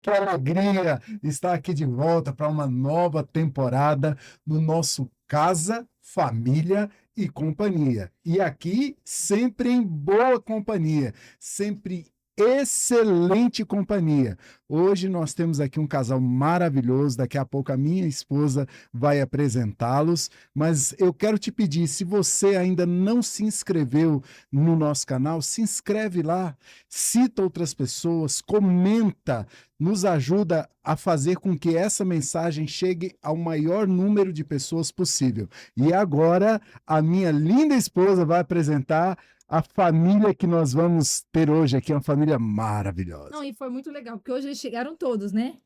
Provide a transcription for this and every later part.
Que alegria estar aqui de volta para uma nova temporada no nosso Casa, Família e Companhia. E aqui sempre em boa companhia, sempre excelente companhia. Hoje nós temos aqui um casal maravilhoso, daqui a pouco a minha esposa vai apresentá-los, mas eu quero te pedir, se você ainda não se inscreveu no nosso canal, se inscreve lá, cita outras pessoas, comenta, nos ajuda a fazer com que essa mensagem chegue ao maior número de pessoas possível. E agora, a minha linda esposa vai apresentar a família que nós vamos ter hoje aqui, uma família maravilhosa. Não, e foi muito legal, porque hoje eles chegaram todos, né?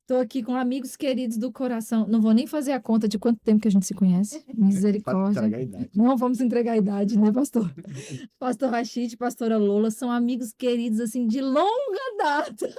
Estou aqui com amigos queridos do coração. Não vou nem fazer a conta de quanto tempo que a gente se conhece. Misericórdia. Entregar a idade. Não vamos entregar a idade, né, pastor? Pastor Rachid, pastora Lola, são amigos queridos, assim, de longa data.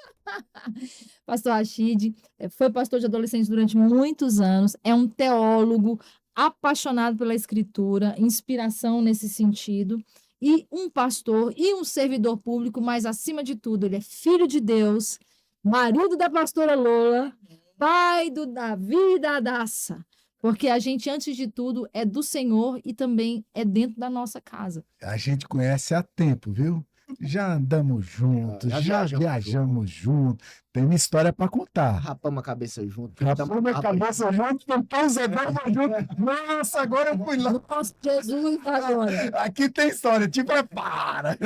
Pastor Rachid foi pastor de adolescentes durante muitos anos, é um teólogo apaixonado pela escritura, inspiração nesse sentido, e um pastor e um servidor público, mas acima de tudo, ele é filho de Deus, marido da pastora Lola, pai do Davi e da Adassa, porque a gente, antes de tudo, é do Senhor e também é dentro da nossa casa. A gente conhece há tempo, viu? Já andamos juntos, já viajamos juntos. Tem uma história para contar. Rapamos a cabeça junto. Rapamos a cabeça junto, pintamos a barba junto. Nossa, agora eu fui lá. Nossa, Jesus, agora. Aqui tem história, te prepara.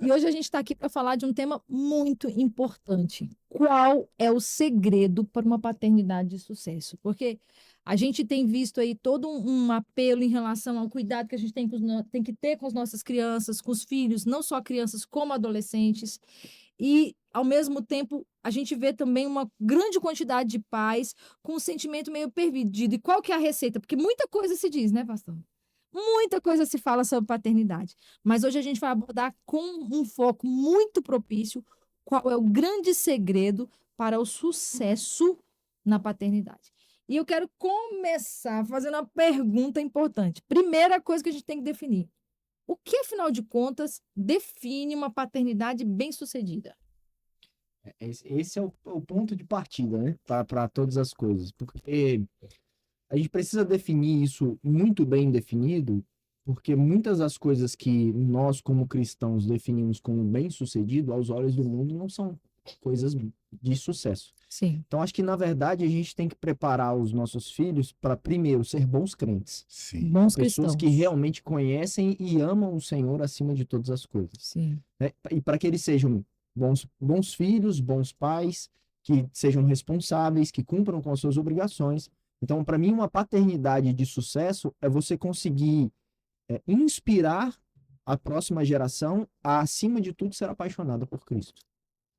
E hoje a gente está aqui para falar de um tema muito importante. Qual é o segredo para uma paternidade de sucesso? Porque a gente tem visto aí todo um apelo em relação ao cuidado que a gente tem que ter com as nossas crianças, com os filhos, não só crianças como adolescentes. E, ao mesmo tempo, a gente vê também uma grande quantidade de pais com um sentimento meio perdido. E qual que é a receita? Porque muita coisa se diz, né, pastor? Muita coisa se fala sobre paternidade, mas hoje a gente vai abordar com um foco muito propício qual é o grande segredo para o sucesso na paternidade. E eu quero começar fazendo uma pergunta importante. Primeira coisa que a gente tem que definir: o que, afinal de contas, define uma paternidade bem-sucedida? Esse é o ponto de partida, né? Para todas as coisas. Porque a gente precisa definir isso muito bem definido, porque muitas das coisas que nós, como cristãos, definimos como bem-sucedido, aos olhos do mundo, não são coisas de sucesso. Sim. Então, acho que, na verdade, a gente tem que preparar os nossos filhos para, primeiro, ser bons crentes. Sim. Bons Pessoas cristãos. que realmente conhecem e amam o Senhor acima de todas as coisas. Sim. Né? E para que eles sejam bons filhos, bons pais, que sejam responsáveis, que cumpram com as suas obrigações. Então, para mim, uma paternidade de sucesso é você conseguir inspirar a próxima geração a, acima de tudo, ser apaixonada por Cristo.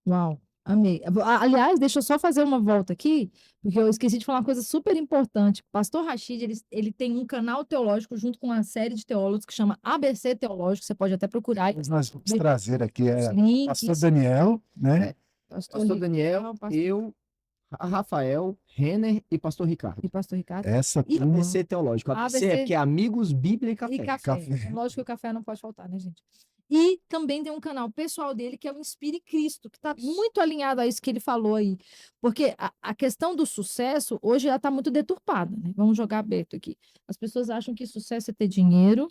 Uau, amei. Aliás, deixa eu só fazer uma volta aqui, porque eu esqueci de falar uma coisa super importante. Pastor Rachid, ele tem um canal teológico junto com uma série de teólogos que chama ABC Teológico, você pode até procurar. Mas nós vamos trazer aqui Os links. pastor Daniel, né? Pastor Daniel, eu, Rafael, Renner e Pastor Ricardo. E Pastor Ricardo. Essa E turma, ABC Teológico. ABC ABC é porque é Amigos, Bíblia e Café. E café. Café. Lógico que o café não pode faltar, né, gente? E também tem um canal pessoal dele que é o Inspire Cristo, que está muito alinhado a isso que ele falou aí. Porque a questão do sucesso, hoje, ela está muito deturpada, né? Vamos jogar aberto aqui. As pessoas acham que sucesso é ter dinheiro,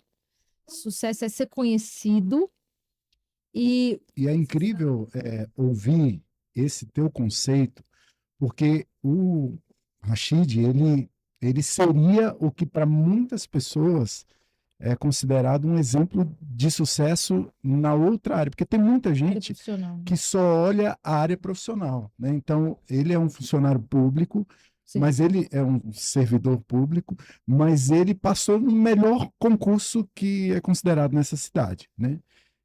sucesso é ser conhecido. E é incrível ouvir esse teu conceito, porque o Rashid, ele seria o que para muitas pessoas é considerado um exemplo de sucesso na outra área, porque tem muita área gente profissional. que só olha a área profissional, né? Então, ele é um funcionário público, Sim. mas ele é um servidor público, mas ele passou no melhor concurso que é considerado nessa cidade, né?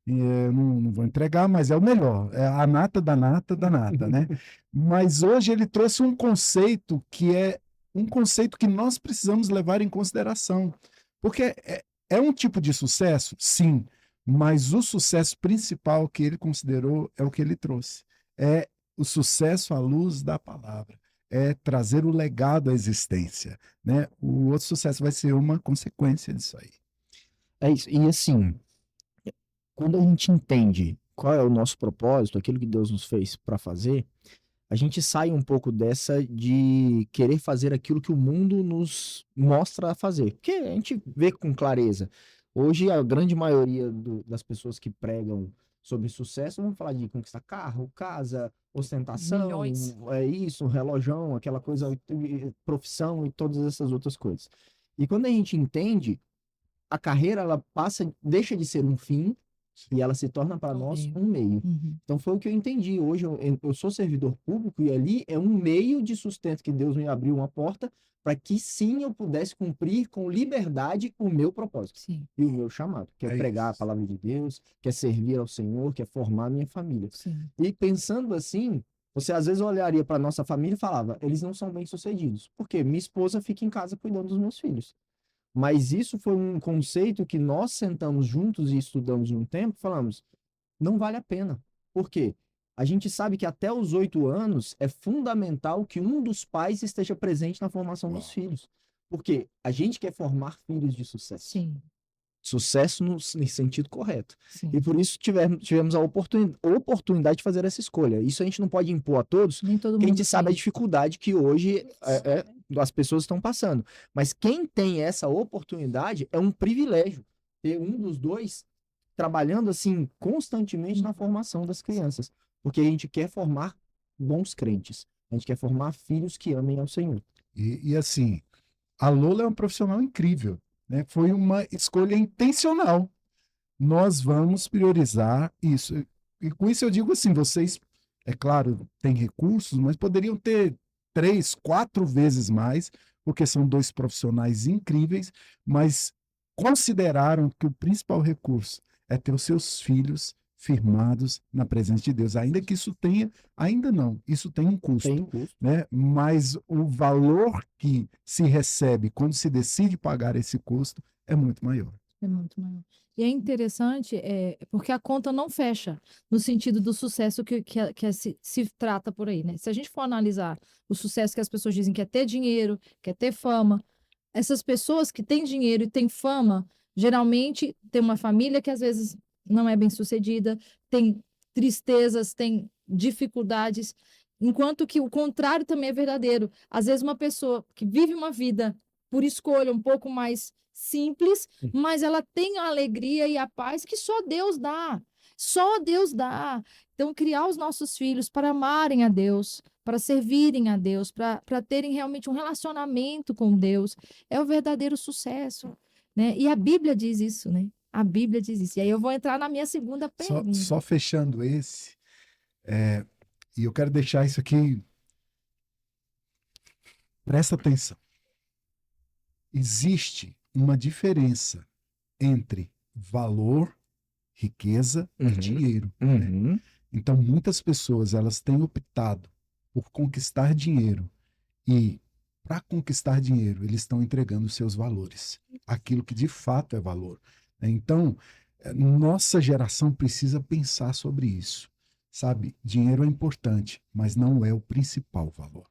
E, não vou entregar, mas é o melhor, é a nata da nata da nata, né? Mas hoje ele trouxe um conceito que é um conceito que nós precisamos levar em consideração, porque é um tipo de sucesso, sim, mas o sucesso principal que ele considerou é o que ele trouxe. É o sucesso à luz da palavra. É trazer o legado à existência, né? O outro sucesso vai ser uma consequência disso aí. É isso. E assim, quando a gente entende qual é o nosso propósito, aquilo que Deus nos fez para fazer, a gente sai um pouco dessa de querer fazer aquilo que o mundo nos mostra a fazer. Porque a gente vê com clareza. Hoje, a grande maioria das pessoas que pregam sobre sucesso vão falar de conquistar carro, casa, ostentação, Milhões. é isso, um relojão, aquela coisa, profissão e todas essas outras coisas. E quando a gente entende, a carreira, ela deixa de ser um fim e ela se torna para nós um meio. Uhum. Então foi o que eu entendi. Hoje eu sou servidor público e ali é um meio de sustento que Deus me abriu uma porta para que sim eu pudesse cumprir com liberdade o meu propósito Sim, e o meu chamado, que é É pregar a isso. palavra de Deus, que é servir ao Senhor, que é formar a minha família. sim. E pensando assim, você às vezes olharia para nossa família e falava, eles não são bem-sucedidos. Por quê? Minha esposa fica em casa cuidando dos meus filhos. Mas isso foi um conceito que nós sentamos juntos e estudamos um tempo, falamos, não vale a pena. Por quê? A gente sabe que até os 8 anos é fundamental que um dos pais esteja presente na formação dos Uau. filhos. Porque a gente quer formar filhos de sucesso. Sim, Sucesso no sentido correto. sim. E por isso tivemos a oportunidade de fazer essa escolha. Isso a gente não pode impor a todos, Nem todo porque a mundo gente sabe a tem. dificuldade que hoje as pessoas estão passando. Mas quem tem essa oportunidade é um privilégio ter um dos dois trabalhando assim constantemente na formação das crianças. Porque a gente quer formar bons crentes. A gente quer formar filhos que amem ao Senhor. E assim, a Lola é uma profissional incrível, né? Foi uma escolha intencional. Nós vamos priorizar isso. E com isso eu digo assim, vocês, é claro, têm recursos, mas poderiam ter 3, 4 vezes mais, porque são 2 profissionais incríveis, mas consideraram que o principal recurso é ter os seus filhos firmados na presença de Deus. Ainda que isso tenha, ainda não, isso tem um custo. Tem um custo. Né? Mas o valor que se recebe quando se decide pagar esse custo é muito maior. É muito maior. E é interessante, porque a conta não fecha no sentido do sucesso que se trata por aí, né? Se a gente for analisar o sucesso que as pessoas dizem que é ter dinheiro, que é ter fama, essas pessoas que têm dinheiro e têm fama, geralmente tem uma família que às vezes não é bem sucedida, tem tristezas, tem dificuldades, enquanto que o contrário também é verdadeiro. Às vezes uma pessoa que vive uma vida por escolha um pouco mais simples, mas ela tem a alegria e a paz que só Deus dá. Só Deus dá. Então, criar os nossos filhos para amarem a Deus, para servirem a Deus, para terem realmente um relacionamento com Deus, é o verdadeiro sucesso, né? E a Bíblia diz isso, né? A Bíblia diz isso. E aí eu vou entrar na minha segunda pergunta. Só fechando esse, e eu quero deixar isso aqui, presta atenção. Existe uma diferença entre valor, riqueza e dinheiro. Né? Então, muitas pessoas elas têm optado por conquistar dinheiro e, para conquistar dinheiro, eles estão entregando seus valores, aquilo que de fato é valor. Então, nossa geração precisa pensar sobre isso. Sabe, dinheiro é importante, mas não é o principal valor.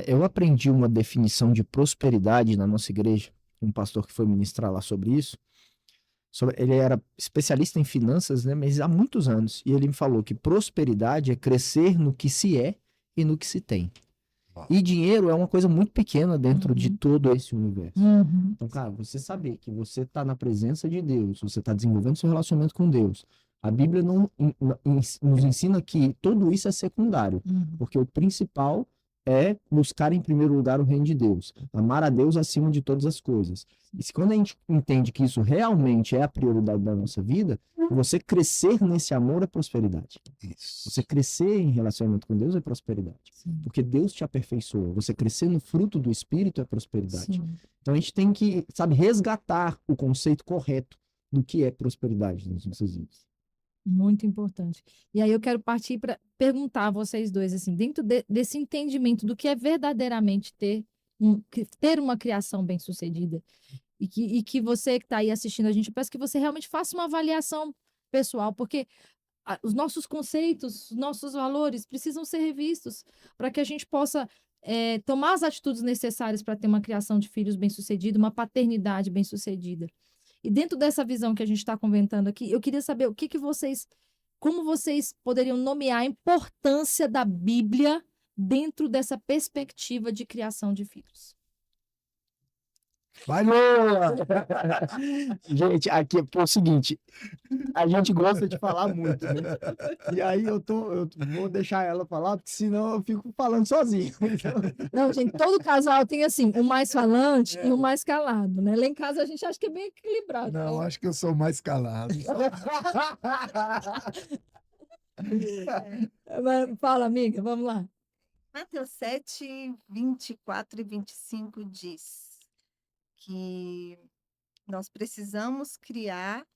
Eu aprendi uma definição de prosperidade na nossa igreja, um pastor que foi ministrar lá sobre isso. Ele era especialista em finanças, né, mas há muitos anos. E ele me falou que prosperidade é crescer no que se é e no que se tem. E dinheiro é uma coisa muito pequena dentro de todo esse universo. Então, cara, você saber que você está na presença de Deus, você está desenvolvendo seu relacionamento com Deus. A Bíblia nos ensina que tudo isso é secundário, porque o principal é buscar em primeiro lugar o reino de Deus, amar a Deus acima de todas as coisas. E quando a gente entende que isso realmente é a prioridade da nossa vida, você crescer nesse amor é prosperidade. Isso. Você crescer em relacionamento com Deus é prosperidade. Sim. Porque Deus te aperfeiçoa. Você crescer no fruto do Espírito é prosperidade. Sim. Então a gente tem que, resgatar o conceito correto do que é prosperidade nas nossas vidas. Muito importante. E aí eu quero partir para perguntar a vocês dois, assim, dentro desse entendimento do que é verdadeiramente ter uma criação bem-sucedida, e que você que está aí assistindo a gente, eu peço que você realmente faça uma avaliação pessoal, porque os nossos conceitos, os nossos valores precisam ser revistos para que a gente possa tomar as atitudes necessárias para ter uma criação de filhos bem-sucedida, uma paternidade bem-sucedida. E dentro dessa visão que a gente está comentando aqui, eu queria saber como vocês poderiam nomear a importância da Bíblia dentro dessa perspectiva de criação de filhos. Vai, Lula! Gente, aqui é o seguinte, a gente gosta de falar muito, né? E aí eu vou deixar ela falar, porque senão eu fico falando sozinho. Não, gente, todo casal tem assim, o mais falante e o mais calado, né? Lá em casa a gente acha que é bem equilibrado. Não, acho que eu sou mais calado. Mas fala, amiga, vamos lá. Mateus 7, 24 e 25 diz que nós precisamos criar.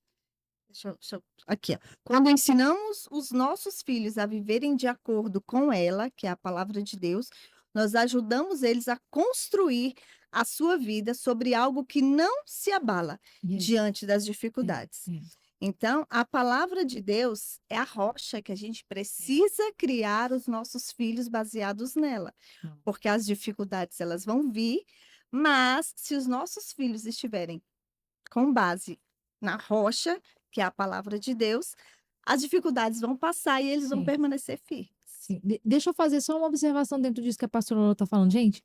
Aqui, ó. Quando ensinamos os nossos filhos a viverem de acordo com ela, que é a palavra de Deus, nós ajudamos eles a construir a sua vida sobre algo que não se abala diante das dificuldades. Então, a palavra de Deus é a rocha que a gente precisa criar os nossos filhos baseados nela, porque as dificuldades elas vão vir, mas se os nossos filhos estiverem com base na rocha, que é a palavra de Deus, as dificuldades vão passar e eles vão permanecer firmes. Sim. Deixa eu fazer só uma observação dentro disso que a pastora Lola está falando. Gente,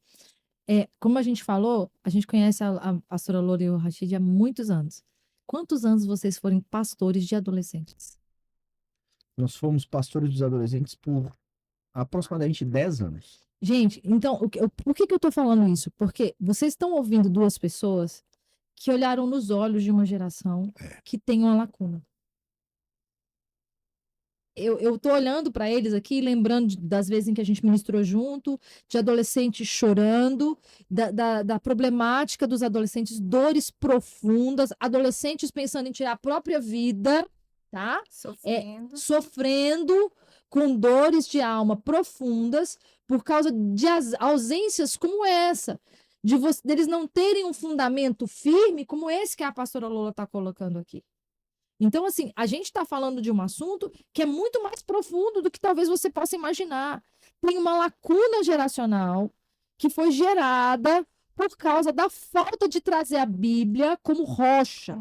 como a gente falou, a gente conhece a pastora Lola e o Rashid há muitos anos. Quantos anos vocês foram pastores de adolescentes? Nós fomos pastores dos adolescentes por aproximadamente 10 anos. Gente, então, por que eu estou falando isso? Porque vocês estão ouvindo duas pessoas que olharam nos olhos de uma geração que tem uma lacuna. Eu estou olhando para eles aqui, lembrando das vezes em que a gente ministrou junto, de adolescentes chorando, da problemática dos adolescentes, dores profundas, adolescentes pensando em tirar a própria vida, tá? Sofrendo com dores de alma profundas por causa de ausências como essa, deles não terem um fundamento firme como esse que a pastora Lola está colocando aqui. Então, assim, a gente está falando de um assunto que é muito mais profundo do que talvez você possa imaginar. Tem uma lacuna geracional que foi gerada por causa da falta de trazer a Bíblia como rocha.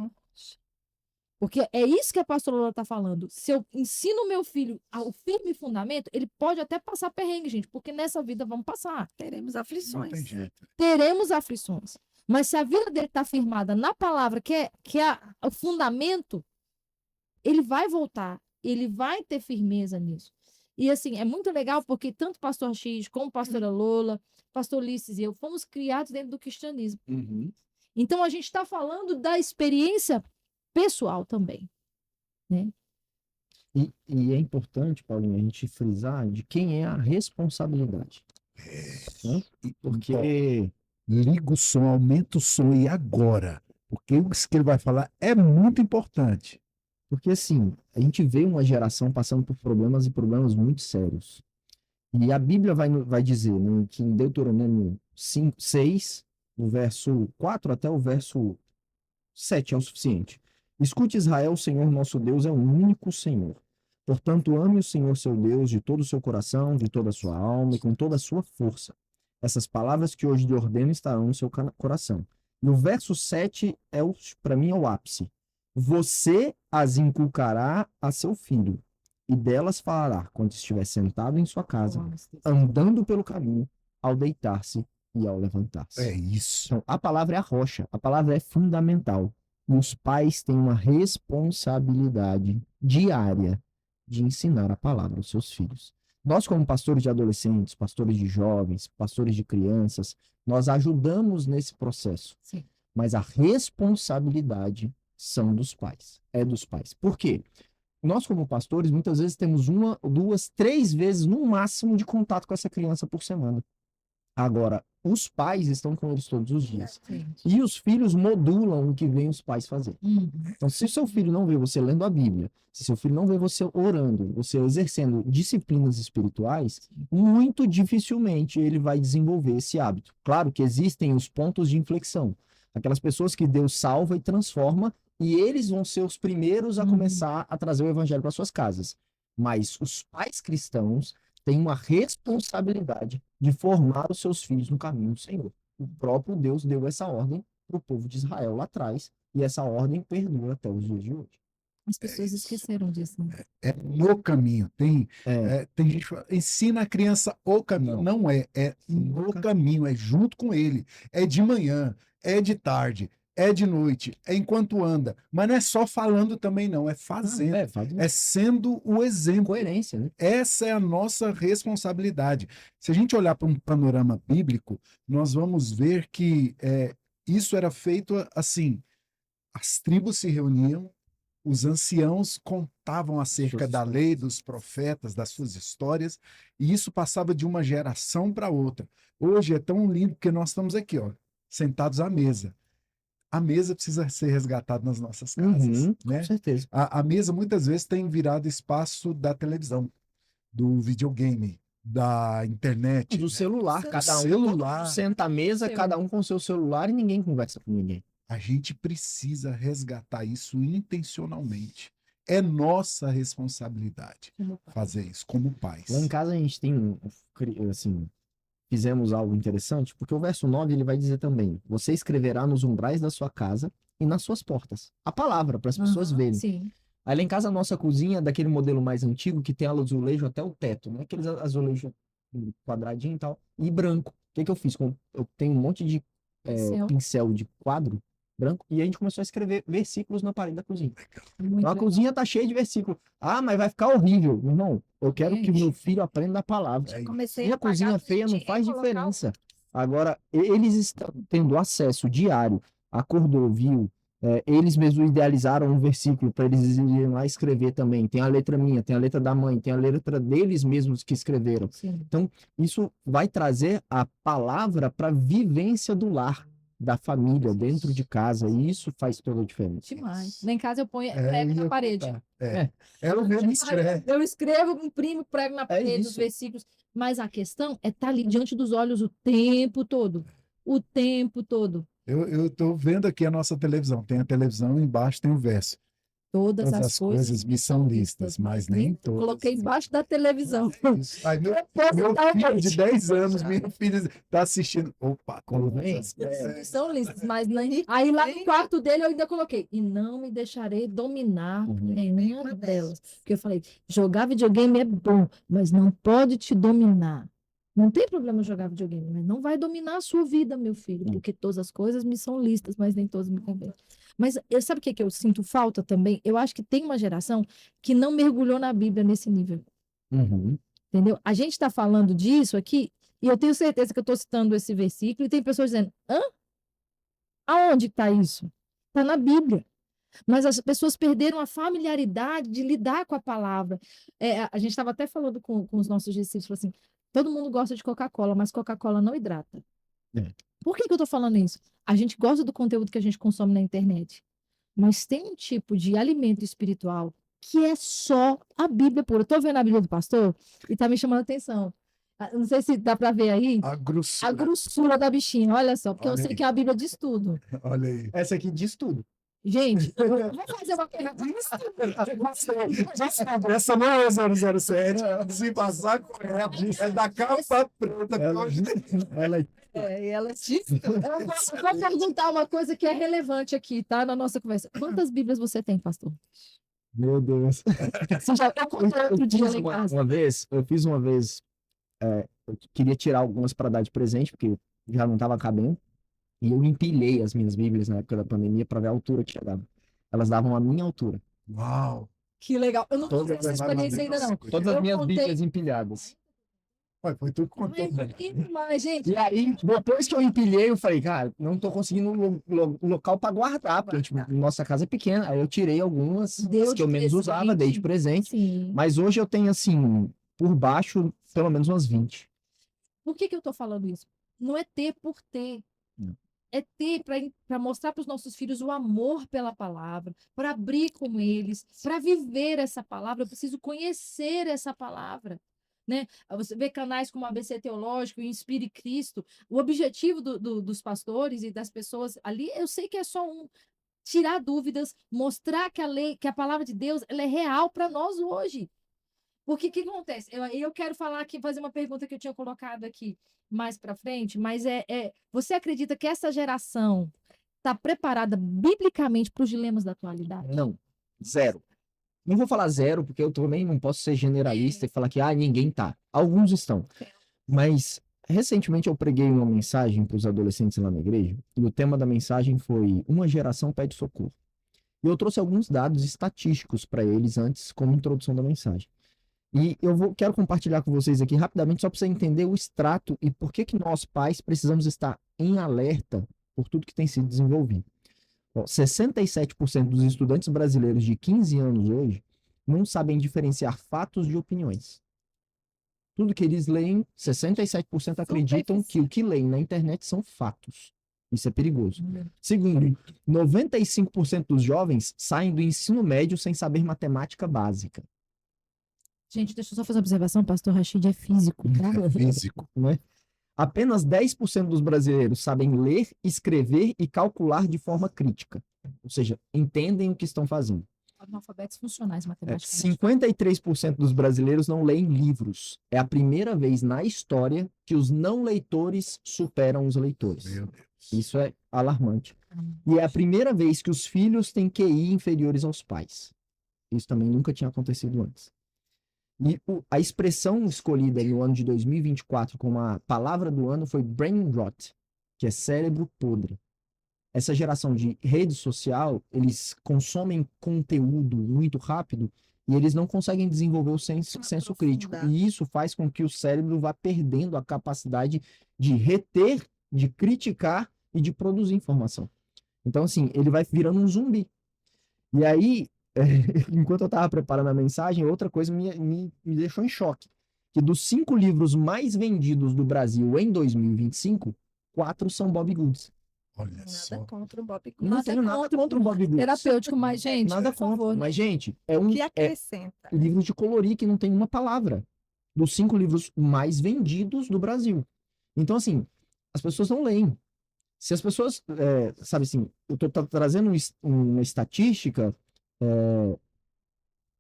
Porque é isso que a pastora Lola está falando. Se eu ensino o meu filho ao firme fundamento, ele pode até passar perrengue, gente, porque nessa vida vamos passar. Teremos aflições. Não tem jeito. Teremos aflições. Mas se a vida dele está firmada na palavra, que é o fundamento, ele vai voltar, ele vai ter firmeza nisso. E assim, é muito legal porque tanto o pastor X como a pastora Lola, pastor Ulisses e eu fomos criados dentro do cristianismo. Então a gente está falando da experiência pessoal também, né? E é importante, Paulinho, a gente frisar de quem é a responsabilidade. Né? Porque liga o som, aumenta o som e agora, porque isso que ele vai falar é muito importante. Porque, assim, a gente vê uma geração passando por problemas e problemas muito sérios. E a Bíblia vai dizer, né, que em Deuteronômio 6, do verso 4 até o verso 7 é o suficiente. Escute, Israel, o Senhor nosso Deus é o único Senhor. Portanto, ame o Senhor seu Deus de todo o seu coração, de toda a sua alma e com toda a sua força. Essas palavras que hoje lhe ordeno estarão no seu coração. E o verso 7, para mim, é o ápice. Você as inculcará a seu filho, e delas falará quando estiver sentado em sua casa, andando pelo caminho, ao deitar-se e ao levantar-se. É isso. Então, a palavra é a rocha, a palavra é fundamental. E os pais têm uma responsabilidade diária de ensinar a palavra aos seus filhos. Nós, como pastores de adolescentes, pastores de jovens, pastores de crianças, nós ajudamos nesse processo. Sim. Mas a responsabilidade são dos pais, é dos pais. Por quê? Nós, como pastores, muitas vezes temos 1, 2, 3 vezes no máximo de contato com essa criança por semana. Agora, os pais estão com eles todos os dias. E os filhos modulam o que vem os pais fazer. Então, se seu filho não vê você lendo a Bíblia, se seu filho não vê você orando, você exercendo disciplinas espirituais, muito dificilmente ele vai desenvolver esse hábito. Claro que existem os pontos de inflexão. Aquelas pessoas que Deus salva e transforma, e eles vão ser os primeiros a começar a trazer o evangelho para suas casas. Mas os pais cristãos têm uma responsabilidade de formar os seus filhos no caminho do Senhor. O próprio Deus deu essa ordem para o povo de Israel lá atrás, e essa ordem perdura até os dias de hoje. As pessoas isso. esqueceram disso, né? É no caminho. Tem gente que fala, ensina a criança o caminho. Não é no caminho, é junto com ele. É de manhã, é de tarde, é de noite, é enquanto anda. Mas não é só falando também, não, é fazendo. É sendo o exemplo. Coerência, né? Essa é a nossa responsabilidade. Se a gente olhar para um panorama bíblico, nós vamos ver que isso era feito assim: as tribos se reuniam, os anciãos contavam acerca da lei, dos profetas, das suas histórias, e isso passava de uma geração para outra. Hoje é tão lindo porque nós estamos aqui, ó, sentados à mesa. A mesa precisa ser resgatada nas nossas casas, né? Com certeza. A mesa muitas vezes tem virado espaço da televisão, do videogame, da internet, Do né? celular, cada um celular. senta à mesa, cada um com seu celular e ninguém conversa com ninguém. A gente precisa resgatar isso intencionalmente. É nossa responsabilidade fazer isso como pais. Lá em casa a gente tem, assim, fizemos algo interessante, porque o verso 9 ele vai dizer também: você escreverá nos umbrais da sua casa e nas suas portas. A palavra, para as pessoas verem. Sim. Aí lá em casa a nossa cozinha é daquele modelo mais antigo que tem azulejo até o teto, né? Aqueles azulejos quadradinho e tal, e branco. O que eu fiz? Eu tenho um monte de pincel de quadro branco e a gente começou a escrever versículos na parede da cozinha. Então a cozinha tá cheia de versículos. Ah, mas vai ficar horrível. Irmão, eu quero que meu filho aprenda a palavra. Comecei E a a pagar cozinha pra feia não gente faz recolocar diferença. Agora, eles estão tendo acesso diário, acordou, viu, eles mesmos idealizaram um versículo para eles irem lá escrever também. Tem a letra minha, tem a letra da mãe, tem a letra deles mesmos que escreveram. Sim. Então, isso vai trazer a palavra para a vivência do lar, da família, dentro de casa. E isso faz toda a diferença. Demais. Lá em casa eu ponho prego na parede. Ela mesmo escreve. Eu escrevo, imprimo, prego na parede os isso. versículos. Mas a questão é estar ali diante dos olhos o tempo todo. O tempo todo. Eu estou vendo aqui a nossa televisão. Tem a televisão, embaixo tem o verso. Todas Todas as coisas me são listas, mas nem todas. Coloquei embaixo da televisão. Isso. Aí, meu filho de 10 anos, minha filha está assistindo. Opa, todas São listas, mas nem... Aí lá no quarto dele eu ainda coloquei. E não me deixarei dominar por nenhuma delas. Porque eu falei, jogar videogame é bom, mas não pode te dominar. Não tem problema jogar videogame, mas não vai dominar a sua vida, meu filho, porque todas as coisas me são listas, mas nem todas me convêm. Mas sabe o que eu sinto falta também? Eu acho que tem uma geração que não mergulhou na Bíblia nesse nível. Entendeu? A gente está falando disso aqui, e eu tenho certeza que eu estou citando esse versículo, e tem pessoas dizendo, hã? Aonde está isso? Está na Bíblia. Mas as pessoas perderam a familiaridade de lidar com a palavra. A gente estava até falando com os nossos discípulos, assim, todo mundo gosta de Coca-Cola, mas Coca-Cola não hidrata. Por que eu estou falando isso? A gente gosta do conteúdo que a gente consome na internet, mas tem um tipo de alimento espiritual que é só a Bíblia pura. Eu estou vendo a Bíblia do pastor e está me chamando a atenção. Não sei se dá para ver aí. A grossura. A grossura da bichinha, olha só, porque Olha eu sei aí. que a Bíblia diz tudo. Olha aí. Essa aqui diz tudo. Gente, eu vou fazer uma pergunta. Essa não é 007. Se passar correto, é da capa preta. Ela disse. Eu vou perguntar uma coisa que é relevante aqui, tá? Na nossa conversa. Quantas Bíblias você tem, pastor? Meu Deus. Você já contou outro dia lá em casa. Eu fiz uma vez, eu queria tirar algumas para dar de presente, porque já não estava cabendo. E eu empilhei as minhas Bíblias na época da pandemia para ver a altura que chegava. Elas davam a minha altura. Uau! Que legal. Eu não tive essa experiência ainda, não. Todas as minhas Bíblias empilhadas. Foi tudo que contou. Mas, gente, E aí, depois que eu empilhei, eu falei, cara, não tô conseguindo local para guardar, porque tipo, nossa casa é pequena. Aí eu tirei algumas que eu menos usava, dei de presente. Sim. Mas hoje eu tenho, assim, por baixo, pelo menos umas 20. Por que eu tô falando isso? Não é ter por ter. É ter para mostrar para os nossos filhos o amor pela palavra, para abrir com eles, para viver essa palavra. Eu preciso conhecer essa palavra. Né? Você vê canais como ABC Teológico e Inspire Cristo. O objetivo dos pastores e das pessoas ali, eu sei que é só tirar dúvidas, mostrar que a lei, que a palavra de Deus, ela é real para nós hoje. Porque o que acontece? Eu quero falar aqui, fazer uma pergunta que eu tinha colocado aqui mais para frente, mas você acredita que essa geração está preparada biblicamente para os dilemas da atualidade? Não, zero. Não vou falar zero, porque eu também não posso ser generalista e falar que ninguém tá. Alguns estão. Mas recentemente eu preguei uma mensagem para os adolescentes lá na igreja, e o tema da mensagem foi Uma geração pede socorro. E eu trouxe alguns dados estatísticos para eles antes, como introdução da mensagem. E quero compartilhar com vocês aqui rapidamente, só para você entender o extrato e por que nós, pais, precisamos estar em alerta por tudo que tem sido desenvolvido. Bom, 67% dos estudantes brasileiros de 15 anos hoje não sabem diferenciar fatos de opiniões. Tudo que eles leem, 67% acreditam que o que leem na internet são fatos. Isso é perigoso. Segundo, 95% dos jovens saem do ensino médio sem saber matemática básica. Gente, deixa eu só fazer uma observação. O pastor Rashid é físico, tá? Físico. Não é? Apenas 10% dos brasileiros sabem ler, escrever e calcular de forma crítica. Ou seja, entendem o que estão fazendo. Analfabetos funcionais matematicamente. 53% dos brasileiros não leem livros. É a primeira vez na história que os não leitores superam os leitores. Meu Deus. Isso é alarmante. E é a primeira vez que os filhos têm QI inferiores aos pais. Isso também nunca tinha acontecido antes. E a expressão escolhida no ano de 2024 como a palavra do ano foi brain rot, que é cérebro podre. Essa geração de rede social, eles consomem conteúdo muito rápido e eles não conseguem desenvolver o senso crítico. E isso faz com que o cérebro vá perdendo a capacidade de reter, de criticar e de produzir informação. Então, assim, ele vai virando um zumbi. E aí, enquanto eu estava preparando a mensagem, outra coisa me deixou em choque. Que dos 5 livros mais vendidos do Brasil em 2025, 4 são Bobbie Goods. Olha só. Nada contra o Bobbie Goods. Não tenho nada contra o Bobbie Goods. Terapêutico, mas, gente, Nada por favor, contra. né? Mas, gente, Que acrescenta. livro de colorir que não tem uma palavra. Dos 5 livros mais vendidos do Brasil. Então, assim, as pessoas não leem. Se as pessoas, sabe assim, eu tô trazendo uma estatística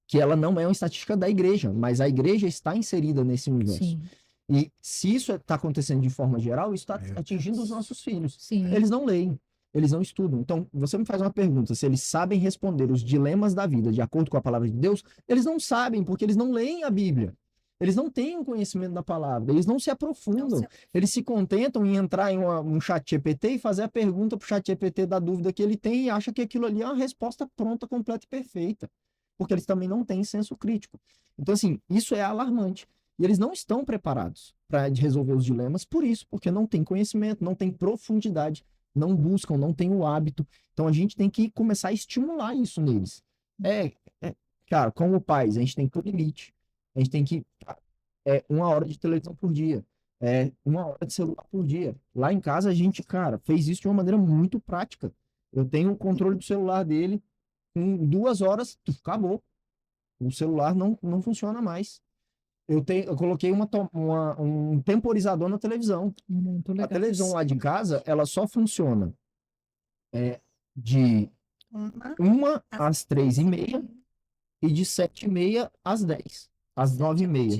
que ela não é uma estatística da igreja, mas a igreja está inserida nesse universo. Sim, E se isso está acontecendo de forma geral, isso está Meu atingindo Deus. os nossos filhos. sim. Eles não leem, eles não estudam. Então, você me faz uma pergunta, se eles sabem responder os dilemas da vida de acordo com a palavra de Deus, eles não sabem, porque eles não leem a Bíblia. Eles não têm o conhecimento da palavra, eles não se aprofundam. Eles se contentam em entrar em um chat GPT e fazer a pergunta para o chat GPT da dúvida que ele tem e acha que aquilo ali é uma resposta pronta, completa e perfeita. Porque eles também não têm senso crítico. Então, assim, isso é alarmante. E eles não estão preparados para resolver os dilemas por isso, porque não tem conhecimento, não tem profundidade, não buscam, não tem o hábito. Então, a gente tem que começar a estimular isso neles. Cara, como pais, a gente tem que ter limite. A gente tem que... 1 hora de televisão por dia. 1 hora de celular por dia. Lá em casa, a gente, cara, fez isso de uma maneira muito prática. Eu tenho o controle do celular dele, em 2 horas, acabou. O celular não funciona mais. Eu coloquei um temporizador na televisão. Muito legal. A televisão lá de casa, ela só funciona de 1 às 3h30 e de 7h30 às 10. Às 9h30.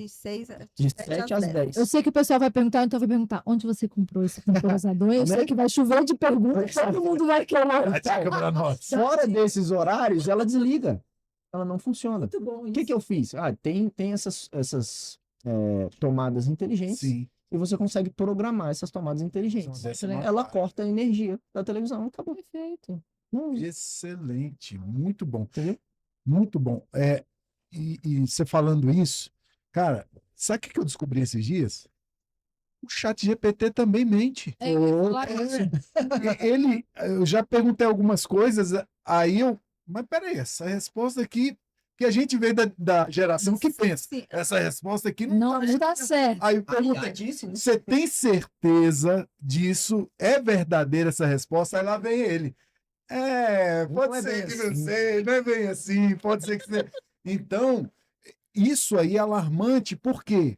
De 7 às 10. Eu sei que o pessoal vai perguntar, então vai perguntar onde você comprou esse temporizador. Eu sei que vai chover de perguntas, todo mundo vai querer. Dica pra nós. Fora desses horários, ela desliga. Ela não funciona. Muito bom O que eu fiz? Tem essas tomadas inteligentes. Sim. E você consegue programar essas tomadas inteligentes. Ela corta a energia da televisão. Acabou. Perfeito. Excelente. Muito bom. Entendeu? Muito bom. E você falando isso, cara, sabe o que eu descobri esses dias? O chat GPT também mente. Eu ia falar isso. Eu já perguntei algumas coisas, mas peraí, essa resposta aqui, que a gente veio da geração que pensa, Sim. essa resposta aqui Não está certo. Aí eu perguntei, você tem certeza disso? É verdadeira essa resposta? Aí lá vem ele. Pode Não é ser bem que assim. não sei, não é bem assim, pode ser que você... Então, isso aí é alarmante, porque,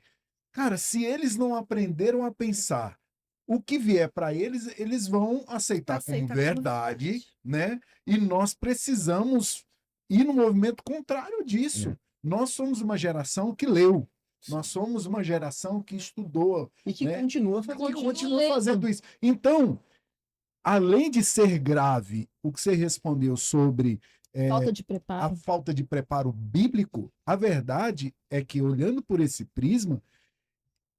cara, se eles não aprenderam a pensar o que vier para eles, eles vão aceitar como verdade, né? E nós precisamos ir no movimento contrário disso. Nós somos uma geração que leu, nós somos uma geração que estudou, E que né? continua que fazendo. continua fazendo isso. Então, além de ser grave o que você respondeu sobre Falta de a preparo. falta de preparo bíblico, a verdade é que, olhando por esse prisma,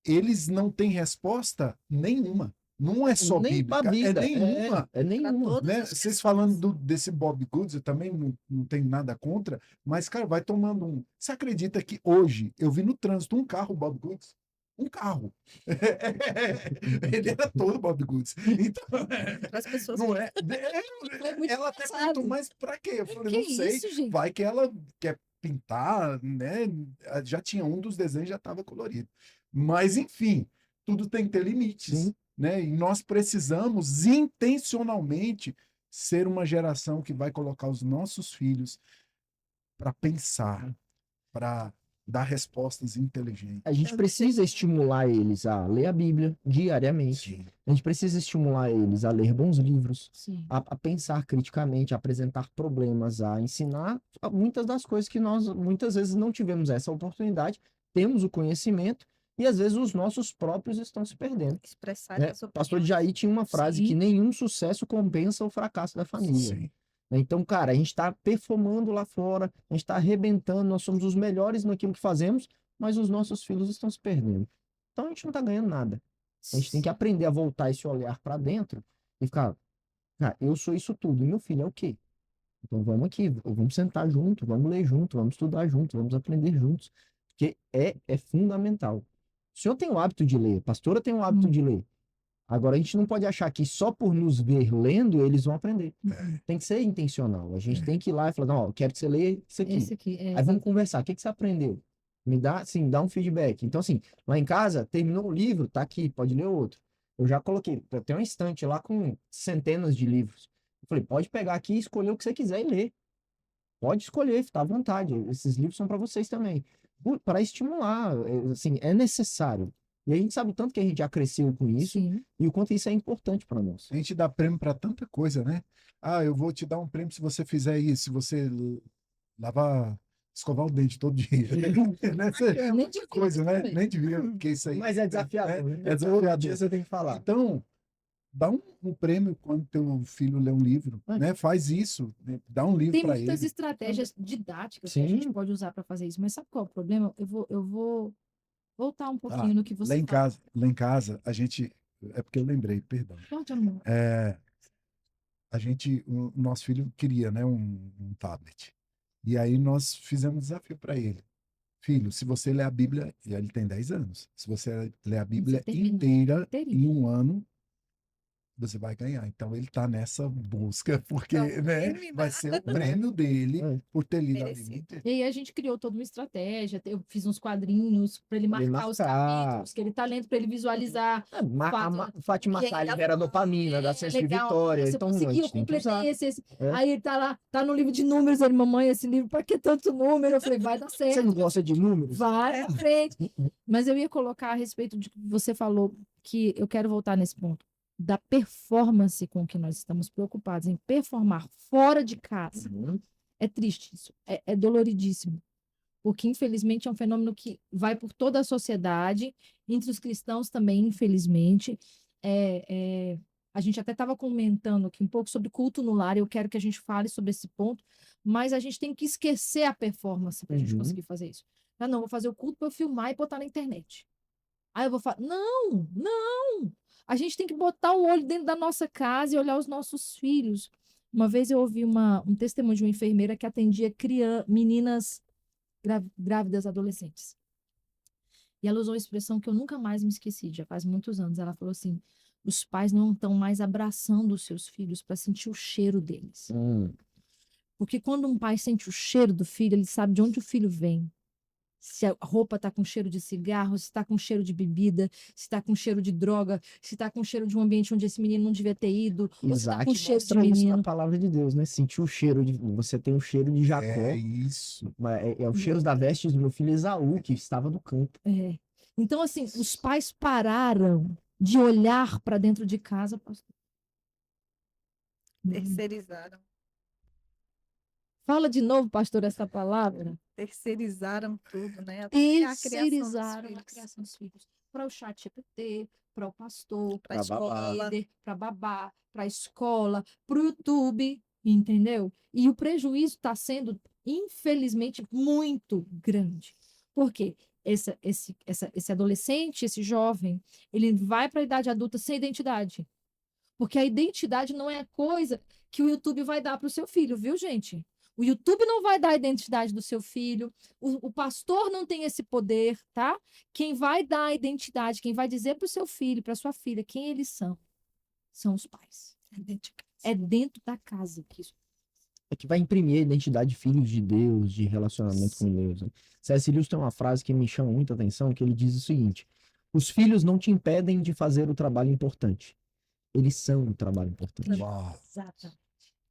eles não têm resposta nenhuma. Não é só Nem pra bíblica, é vida. nenhuma. É nenhuma. todas Né? as Vocês questões. falando desse Bob Goods, eu também não tenho nada contra, mas, cara, vai tomando um. Você acredita que hoje eu vi no trânsito um carro Bob Goods? Um carro. Ele era todo Bob Goods. Então, Para as pessoas não é. É muito Ela até engraçado. perguntou, mas pra quê? Eu falei, Que não sei. isso, gente? Vai que ela quer pintar, né? Já tinha um dos desenhos, já estava colorido. Mas, enfim, tudo tem que ter limites, Sim. né? E nós precisamos intencionalmente ser uma geração que vai colocar os nossos filhos para pensar, para dar respostas inteligentes. A gente Eu precisa estimular eles a ler a Bíblia diariamente. Sim. A gente precisa estimular eles a ler bons livros, Sim. a pensar criticamente, a apresentar problemas, a ensinar muitas das coisas que nós muitas vezes não tivemos essa oportunidade, temos o conhecimento e às vezes os nossos próprios estão se perdendo. expressar Né? as O pastor opiniões. Jair tinha uma frase Sim. que nenhum sucesso compensa o fracasso da família. Sim. Então, cara, a gente está performando lá fora, a gente está arrebentando, nós somos os melhores naquilo que fazemos, mas os nossos filhos estão se perdendo. Então a gente não está ganhando nada. A gente tem que aprender a voltar esse olhar para dentro e ficar, cara, eu sou isso tudo, e meu filho é o quê? Então vamos aqui, vamos sentar junto, vamos ler junto, vamos estudar junto, vamos aprender juntos, porque é fundamental. O senhor tem o hábito de ler, a pastora tem o hábito de ler. Agora, a gente não pode achar que só por nos ver lendo, eles vão aprender. Tem que ser intencional. A gente tem que ir lá e falar, não, ó, eu quero que você leia isso aqui. Esse aqui é. Aí vamos conversar. O que que você aprendeu? Me dá, assim, dá um feedback. Então, assim, lá em casa, terminou o livro, tá aqui, pode ler outro. Eu já coloquei, eu tenho uma estante lá com centenas de livros. Eu falei, pode pegar aqui e escolher o que você quiser e ler. Pode escolher, fica à vontade. Esses livros são para vocês também. Para estimular, assim, é necessário. E a gente sabe o tanto que a gente já cresceu com isso Sim. e o quanto isso é importante para nós. A gente dá prêmio para tanta coisa, né? Ah, eu vou te dar um prêmio se você fizer isso, se você lavar, escovar o dente todo dia. Né? Eu nem devia Coisa, né? também. Nem devia, porque isso aí. Mas é desafiador, né? É desafiador. Todo dia você tem que falar. Então, dá um prêmio quando teu filho lê um livro, né? Faz isso, né? Dá um livro Tem para muitas ele. estratégias didáticas que a Sim. gente pode usar para fazer isso, mas sabe qual é o problema? Eu vou voltar um pouquinho no que você Lá em casa, a gente. É porque eu lembrei, perdão. Pode, amor. O nosso filho queria, né, um tablet. E aí nós fizemos um desafio para ele. Filho, se você ler a Bíblia, e ele tem 10 anos, se você ler a Bíblia termina. inteira Inteirinha. em um ano, você vai ganhar. Então ele está nessa busca, porque Então, né, terminar. vai ser o prêmio dele É. por ter lido a Merecido. Bíblia inteira. E aí a gente criou toda uma estratégia. Eu fiz uns quadrinhos para ele Pra ele marcar os marcar. capítulos que ele tá lendo para ele visualizar. Fátima E aí, Salles era dopamina, da Senso de legal, Vitória. você Então, a conseguiu, gente tem que usar. completei esse. É. Aí ele tá lá, tá no livro de números, ele, mamãe, esse livro, para que tanto número? Eu falei, vai dar Você certo. não gosta de números? Vai à frente. Mas eu ia colocar a respeito de que você falou, que eu quero voltar nesse ponto, da performance com que nós estamos preocupados em performar fora de casa. Uhum. É triste isso, é doloridíssimo. Porque, infelizmente, é um fenômeno que vai por toda a sociedade, entre os cristãos também, infelizmente. A gente até estava comentando aqui um pouco sobre culto no lar, e eu quero que a gente fale sobre esse ponto, mas a gente tem que esquecer a performance para a gente Uhum. conseguir fazer isso. Ah, não, vou fazer o culto para eu filmar e botar na internet. Aí eu vou falar, não, não. A gente tem que botar o olho dentro da nossa casa e olhar os nossos filhos. Uma vez eu ouvi um testemunho de uma enfermeira que atendia meninas grávidas adolescentes. E ela usou uma expressão que eu nunca mais me esqueci, já faz muitos anos. Ela falou assim, os pais não estão mais abraçando os seus filhos para sentir o cheiro deles. Porque quando um pai sente o cheiro do filho, ele sabe de onde o filho vem. Se a roupa está com cheiro de cigarro, se está com cheiro de bebida, se está com cheiro de droga, se está com cheiro de um ambiente onde esse menino não devia ter ido, ou se está Isaac com cheiro de mostra isso na menino. palavra de Deus, né? Sentiu o cheiro de. Você tem o cheiro de Jacó. É isso. É o cheiro da veste do meu filho Esaú, que estava no campo. Então, assim, os pais pararam de olhar para dentro de casa, pastor. Terceirizaram. Fala de novo, pastor, essa palavra. Terceirizaram tudo, né? Até a criação dos Terceirizaram a filhos. criação dos filhos. Para o chat GPT, para o pastor, Pra Pra babá. escola. líder, para babá, para a escola, para o YouTube. entendeu? E o prejuízo está sendo, infelizmente, muito grande. Por quê? Esse adolescente, esse jovem, ele vai para a idade adulta sem identidade. Porque a identidade não é a coisa que o YouTube vai dar para o seu filho, viu, gente? O YouTube não vai dar a identidade do seu filho, o pastor não tem esse poder, tá? Quem vai dar a identidade, quem vai dizer para o seu filho, para sua filha, quem eles são os pais. É dentro da casa que isso. É que vai imprimir a identidade de filhos de Deus, de relacionamento com Deus. Né? C.S. Lewis tem uma frase que me chama muita atenção, que ele diz o seguinte: os filhos não te impedem de fazer o trabalho importante. Eles são o trabalho importante. Uau. Exatamente.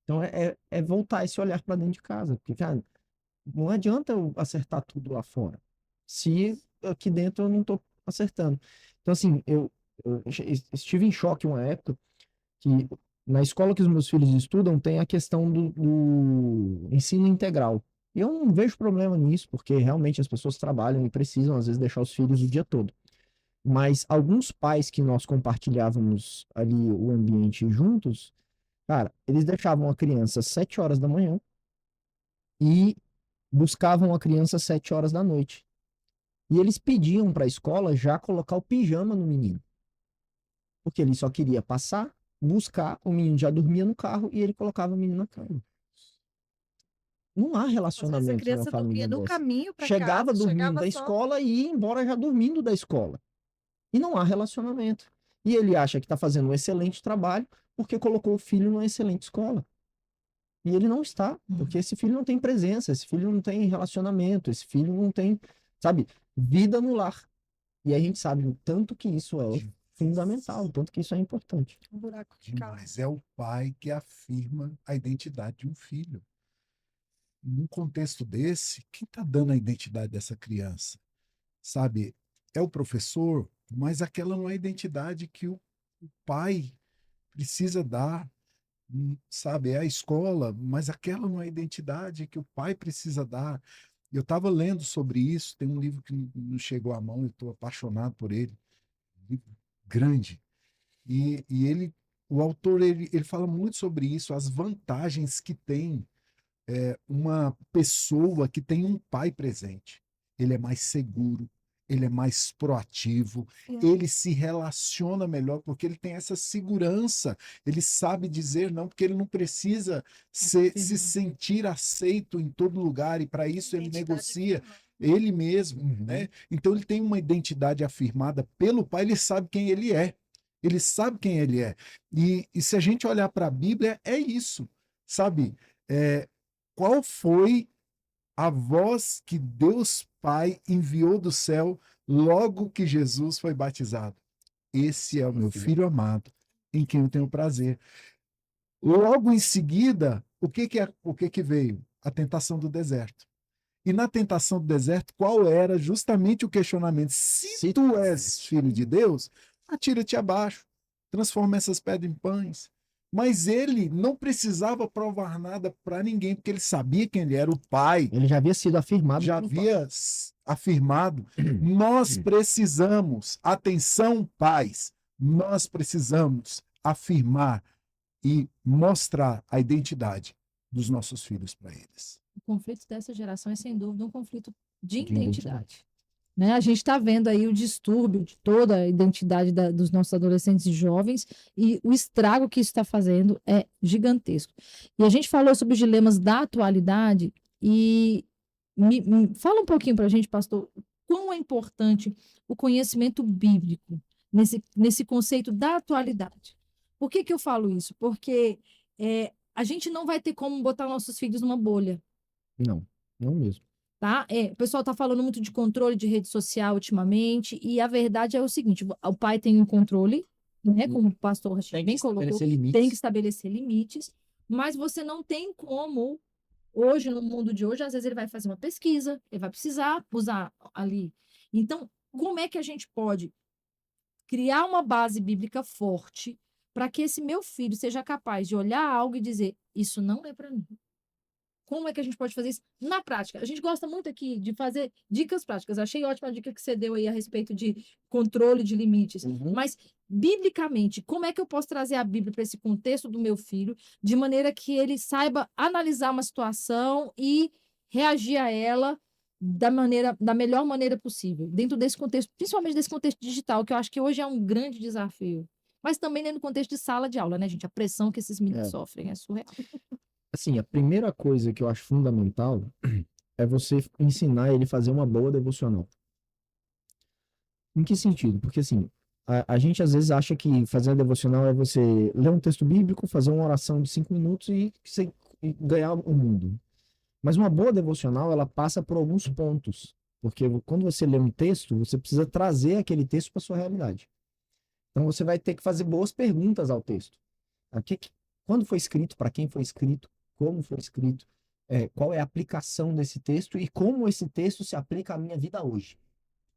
Então é voltar esse olhar para dentro de casa. Porque, cara, não adianta eu acertar tudo lá fora, se aqui dentro eu não estou acertando. Então, assim, eu estive em choque uma época que na escola que os meus filhos estudam tem a questão do ensino integral. E eu não vejo problema nisso, porque realmente as pessoas trabalham e precisam, às vezes, deixar os filhos o dia todo. Mas alguns pais que nós compartilhávamos ali o ambiente juntos, cara, eles deixavam a criança às 7 horas da manhã e buscavam a criança às 7 horas da noite. E eles pediam para a escola já colocar o pijama no menino. Porque ele só queria passar, buscar, o menino já dormia no carro e ele colocava o menino na cama. Não há Às vezes a relacionamento numa criança dormia família no dessa. caminho para Chegava casa, dormindo chegava da só. escola e ia embora já dormindo da escola. E não há relacionamento. E ele acha que está fazendo um excelente trabalho porque colocou o filho numa excelente escola. E ele não está, porque esse filho não tem presença, esse filho não tem relacionamento, esse filho não tem, sabe, vida no lar. E a gente sabe o tanto que isso é fundamental, o tanto que isso é importante. Um buraco de carro. Demais. É o pai que afirma a identidade de um filho. Num contexto desse, quem está dando a identidade dessa criança? Sabe, é o professor, mas aquela não é a identidade que o pai precisa dar. Sabe, é a escola, mas aquela não é a identidade que o pai precisa dar. Eu estava lendo sobre isso, tem um livro que não chegou à mão, eu estou apaixonado por ele, um livro grande. E ele, o autor, ele fala muito sobre isso, as vantagens que tem uma pessoa que tem um pai presente. Ele é mais seguro, ele é mais proativo, ele se relaciona melhor porque ele tem essa segurança, ele sabe dizer não, porque ele não precisa se sentir aceito em todo lugar, e para isso ele negocia ele mesmo, né? Então ele tem uma identidade afirmada pelo pai, ele sabe quem ele é. Ele sabe quem ele é. E se a gente olhar para a Bíblia, é isso, sabe? Qual foi a voz que Deus Pai enviou do céu logo que Jesus foi batizado? Esse é o meu filho amado, em quem eu tenho prazer. Logo em seguida, o que veio? A tentação do deserto. E na tentação do deserto, qual era justamente o questionamento? Se tu és filho de Deus, atira-te abaixo, transforma essas pedras em pães. Mas ele não precisava provar nada para ninguém, porque ele sabia quem ele era, o pai. Ele já havia sido afirmado. Já havia afirmado. Nós precisamos, atenção, pais, nós precisamos afirmar e mostrar a identidade dos nossos filhos para eles. O conflito dessa geração é, sem dúvida, um conflito de De identidade. Né? A gente está vendo aí o distúrbio de toda a identidade dos nossos adolescentes e jovens, e o estrago que isso está fazendo é gigantesco. E a gente falou sobre os dilemas da atualidade, e fala um pouquinho para a gente, pastor, quão é importante o conhecimento bíblico nesse conceito da atualidade. Por que eu falo isso? Porque a gente não vai ter como botar nossos filhos numa bolha. Não mesmo. Tá? O pessoal está falando muito de controle de rede social ultimamente, e a verdade é o seguinte: o pai tem um controle, né, como o pastor Rachid bem colocou, tem que estabelecer limites, mas você não tem como, hoje, no mundo de hoje, às vezes ele vai fazer uma pesquisa, ele vai precisar usar ali. Então, como é que a gente pode criar uma base bíblica forte para que esse meu filho seja capaz de olhar algo e dizer: isso não é para mim? como é que a gente pode fazer isso na prática. A gente gosta muito aqui de fazer dicas práticas. Achei ótima a dica que você deu aí a respeito de controle de limites. Uhum. Mas, biblicamente, como é que eu posso trazer a Bíblia para esse contexto do meu filho, de maneira que ele saiba analisar uma situação e reagir a ela da melhor maneira possível, dentro desse contexto, principalmente desse contexto digital, que eu acho que hoje é um grande desafio. Mas também dentro do contexto de sala de aula, né, gente? A pressão que esses meninos É. sofrem é surreal. Assim, a primeira coisa que eu acho fundamental é você ensinar ele a fazer uma boa devocional. Em que sentido? Porque assim, a gente às vezes acha que fazer a devocional é você ler um texto bíblico, fazer uma oração de 5 minutos e ganhar o mundo. Mas uma boa devocional, ela passa por alguns pontos. Porque quando você lê um texto, você precisa trazer aquele texto para sua realidade. Então você vai ter que fazer boas perguntas ao texto. Quando foi escrito, para quem foi escrito, como foi escrito, qual é a aplicação desse texto e como esse texto se aplica à minha vida hoje.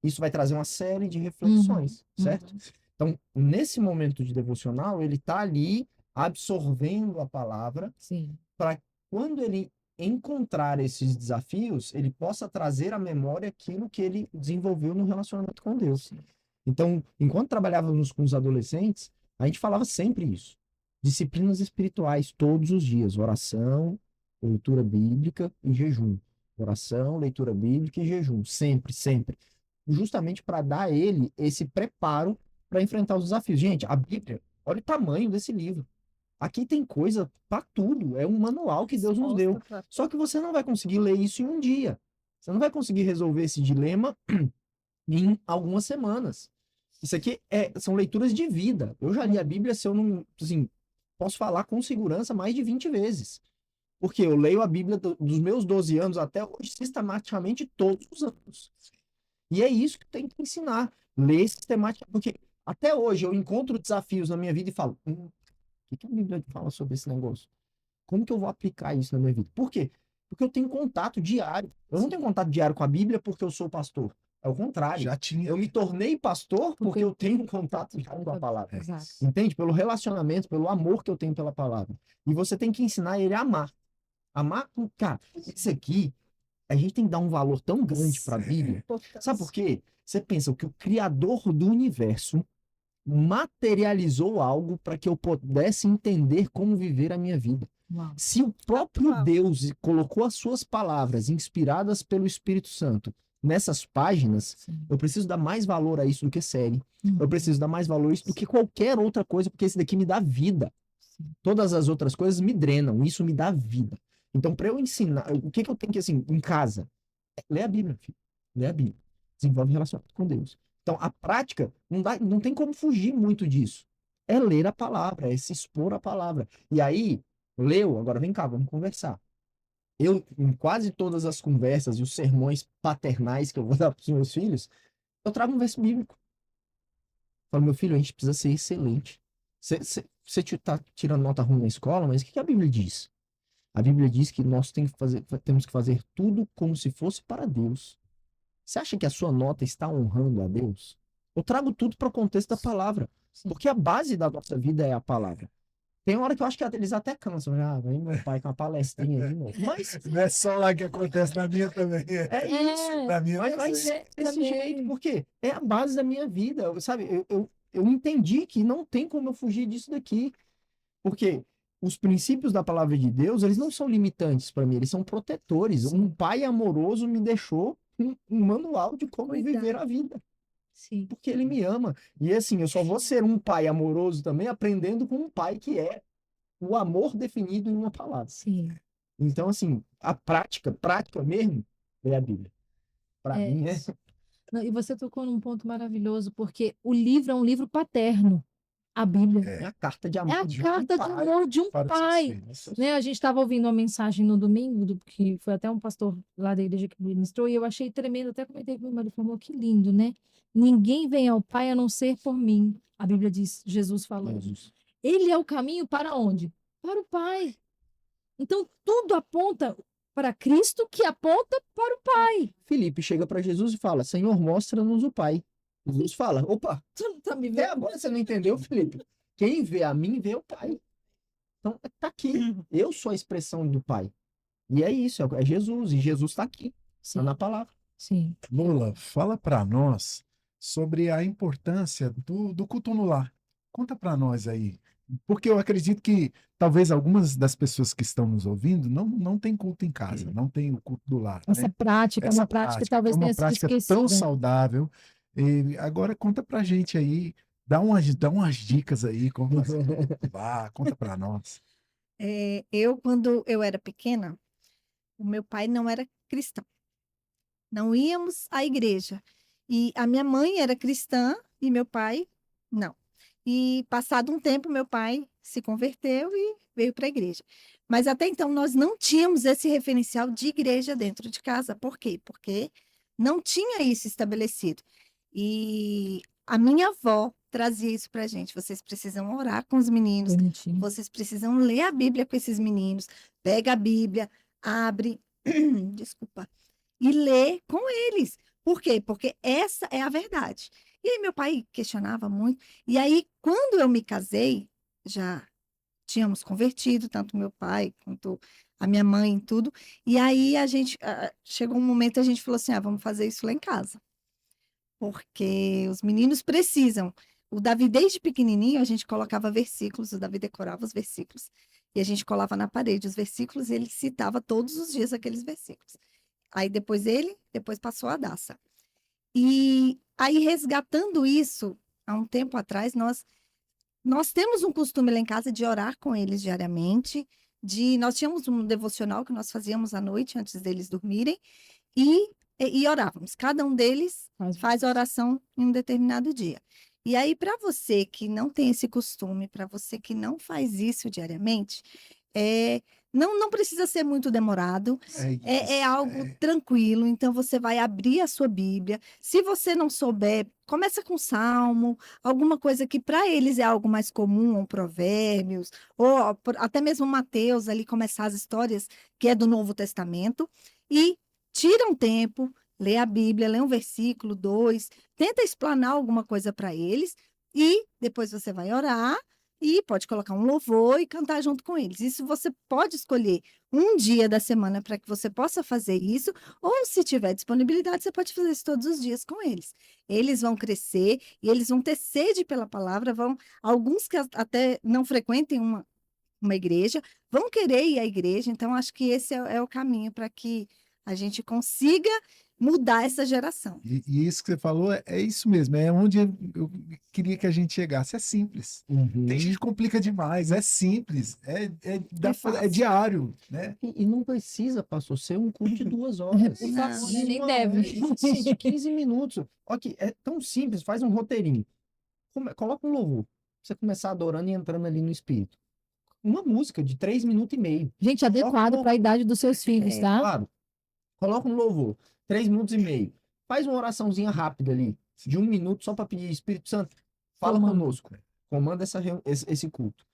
Isso vai trazer uma série de reflexões, certo? Então, nesse momento de devocional, ele está ali absorvendo a palavra Sim. para quando ele encontrar esses desafios, ele possa trazer à memória aquilo que ele desenvolveu no relacionamento com Deus. Sim. Então, enquanto trabalhávamos com os adolescentes, a gente falava sempre isso. Disciplinas espirituais todos os dias, oração, leitura bíblica e jejum. Oração, leitura bíblica e jejum, sempre, sempre. Justamente para dar a ele esse preparo para enfrentar os desafios. Gente, a Bíblia, olha o tamanho desse livro. Aqui tem coisa para tudo, é um manual que Deus nos deu. Só que você não vai conseguir ler isso em um dia. Você não vai conseguir resolver esse dilema em algumas semanas. Isso aqui são leituras de vida. Eu já li a Bíblia, se eu não, assim, posso falar com segurança mais de 20 vezes. Porque eu leio a Bíblia dos meus 12 anos até hoje, sistematicamente todos os anos. E é isso que tem que ensinar. Ler sistematicamente. Porque até hoje eu encontro desafios na minha vida e falo, o que a Bíblia fala sobre esse negócio? Como que eu vou aplicar isso na minha vida? Por quê? Porque eu tenho contato diário. Eu não tenho contato diário com a Bíblia porque eu sou pastor. É o contrário. Já tinha. Eu me tornei pastor porque eu tenho um contato diário com a palavra. Exato. Entende? Pelo relacionamento, pelo amor que eu tenho pela palavra. E você tem que ensinar ele a amar. Amar, cara, isso aqui, a gente tem que dar um valor tão grande para a Bíblia. Sabe por quê? Você pensa que o Criador do universo materializou algo para que eu pudesse entender como viver a minha vida. Uau. Se o próprio Deus colocou as suas palavras inspiradas pelo Espírito Santo nessas páginas, Sim. eu preciso dar mais valor a isso do que série. Uhum. Eu preciso dar mais valor a isso do que qualquer outra coisa, porque esse daqui me dá vida. Sim. Todas as outras coisas me drenam, isso me dá vida. Então, para eu ensinar, o que eu tenho que, assim, em casa? Lê a Bíblia, filho. Lê a Bíblia. Desenvolve relacionamento com Deus. Então, a prática, não tem como fugir muito disso. É ler a palavra, é se expor à palavra. E aí, leu, agora vem cá, vamos conversar. Eu, em quase todas as conversas e os sermões paternais que eu vou dar para os meus filhos, eu trago um verso bíblico. Falo, meu filho, a gente precisa ser excelente. Você está tirando nota ruim na escola, mas o que a Bíblia diz? A Bíblia diz que nós temos que fazer tudo como se fosse para Deus. Você acha que a sua nota está honrando a Deus? Eu trago tudo para o contexto da palavra. Sim. Porque a base da nossa vida é a palavra. Tem hora que eu acho que eles até cansam. Já vem meu pai com uma palestrinha de novo. Mas Não é só lá que acontece, na minha também. é isso. Na minha Mas também. é desse também. jeito. Porque é a base da minha vida. Sabe, eu entendi que não tem como eu fugir disso daqui. Porque os princípios da palavra de Deus, eles não são limitantes para mim, eles são protetores. Sim. Um pai amoroso me deixou um manual de como Cuidado. viver a vida. Sim. Porque ele me ama. E assim, eu só vou ser um pai amoroso também aprendendo com um pai que é o amor definido em uma palavra. Sim. Então, assim, a prática mesmo, é a Bíblia. Para mim, é. Não, e você tocou num ponto maravilhoso, porque o livro é um livro paterno. A Bíblia. É a carta de É amor a de um carta de pai. amor de um Para os seus pai. filhos. Né? A gente estava ouvindo uma mensagem no domingo, que foi até um pastor lá da igreja que ministrou, e eu achei tremendo, até comentei com meu marido, falou, que lindo, né? Ninguém vem ao Pai a não ser por mim. A Bíblia diz, Jesus falou. Jesus. Ele é o caminho para onde? Para o Pai. Então, tudo aponta para Cristo, que aponta para o Pai. Filipe chega para Jesus e fala, Senhor, mostra-nos o Pai. Jesus fala, opa, Tu não tá me até vendo? agora você não entendeu, Filipe? Quem vê a mim, vê o Pai. Então, tá aqui. Eu sou a expressão do Pai. E é isso, é Jesus, e Jesus está aqui, Sim, está na palavra. sim. Lula, fala para nós sobre a importância do culto no lar. Conta para nós aí. Porque eu acredito que talvez algumas das pessoas que estão nos ouvindo não tem culto em casa, não tem o culto do lar, Essa né? prática é Essa uma prática que prática, que é talvez uma tenha sido prática tão esquecida. saudável. E agora conta pra gente aí, dá umas dicas aí, como fazer culto no lar, conta para nós. Quando eu era pequena, o meu pai não era cristão. Não íamos à igreja. E a minha mãe era cristã e meu pai não. E passado um tempo, meu pai se converteu e veio para a igreja. Mas até então nós não tínhamos esse referencial de igreja dentro de casa. Por quê? Porque não tinha isso estabelecido. E a minha avó trazia isso para a gente. Vocês precisam orar com os meninos, Bonitinho. vocês precisam ler a Bíblia com esses meninos. Pega a Bíblia, abre, desculpa, e lê com eles. Por quê? Porque essa é a verdade. E aí meu pai questionava muito. E aí, quando eu me casei, já tínhamos convertido, tanto meu pai quanto a minha mãe e tudo. E aí chegou um momento a gente falou assim: vamos fazer isso lá em casa. Porque os meninos precisam. O Davi, desde pequenininho, a gente colocava versículos, o Davi decorava os versículos. E a gente colava na parede os versículos e ele citava todos os dias aqueles versículos. Aí depois passou a Daça. E aí, resgatando isso, há um tempo atrás, nós temos um costume lá em casa de orar com eles diariamente. Nós tínhamos um devocional que nós fazíamos à noite, antes deles dormirem, e orávamos. Cada um deles faz a oração em um determinado dia. E aí, para você que não tem esse costume, para você que não faz isso diariamente, não precisa ser muito demorado, é algo tranquilo. Então, você vai abrir a sua Bíblia. Se você não souber, começa com Salmo, alguma coisa que para eles é algo mais comum, ou Provérbios, ou até mesmo Mateus, ali começar as histórias que é do Novo Testamento, e tira um tempo, lê a Bíblia, lê um versículo, dois, tenta explanar alguma coisa para eles, e depois você vai orar. E pode colocar um louvor e cantar junto com eles. Isso você pode escolher um dia da semana para que você possa fazer isso, ou se tiver disponibilidade, você pode fazer isso todos os dias com eles. Eles vão crescer e eles vão ter sede pela palavra, alguns que até não frequentem uma igreja, vão querer ir à igreja. Então, acho que esse é o caminho para que a gente consiga mudar essa geração. E isso que você falou é isso mesmo, é onde eu queria que a gente chegasse. É simples. Tem gente que complica demais, é simples, é diário, né? E não precisa, pastor, ser um culto de 2 horas. Por favor, Não, nem deve. De 15 minutos. Ok, é tão simples, faz um roteirinho. Coloca um louvor. Pra você começar adorando e entrando ali no espírito. Uma música de 3 minutos e meio. Gente, adequado para a idade dos seus filhos, tá? Claro. Coloca um louvor, 3 minutos e meio. Faz uma oraçãozinha rápida ali, de 1 minuto, só para pedir, Espírito Santo, fala conosco. Comanda esse culto.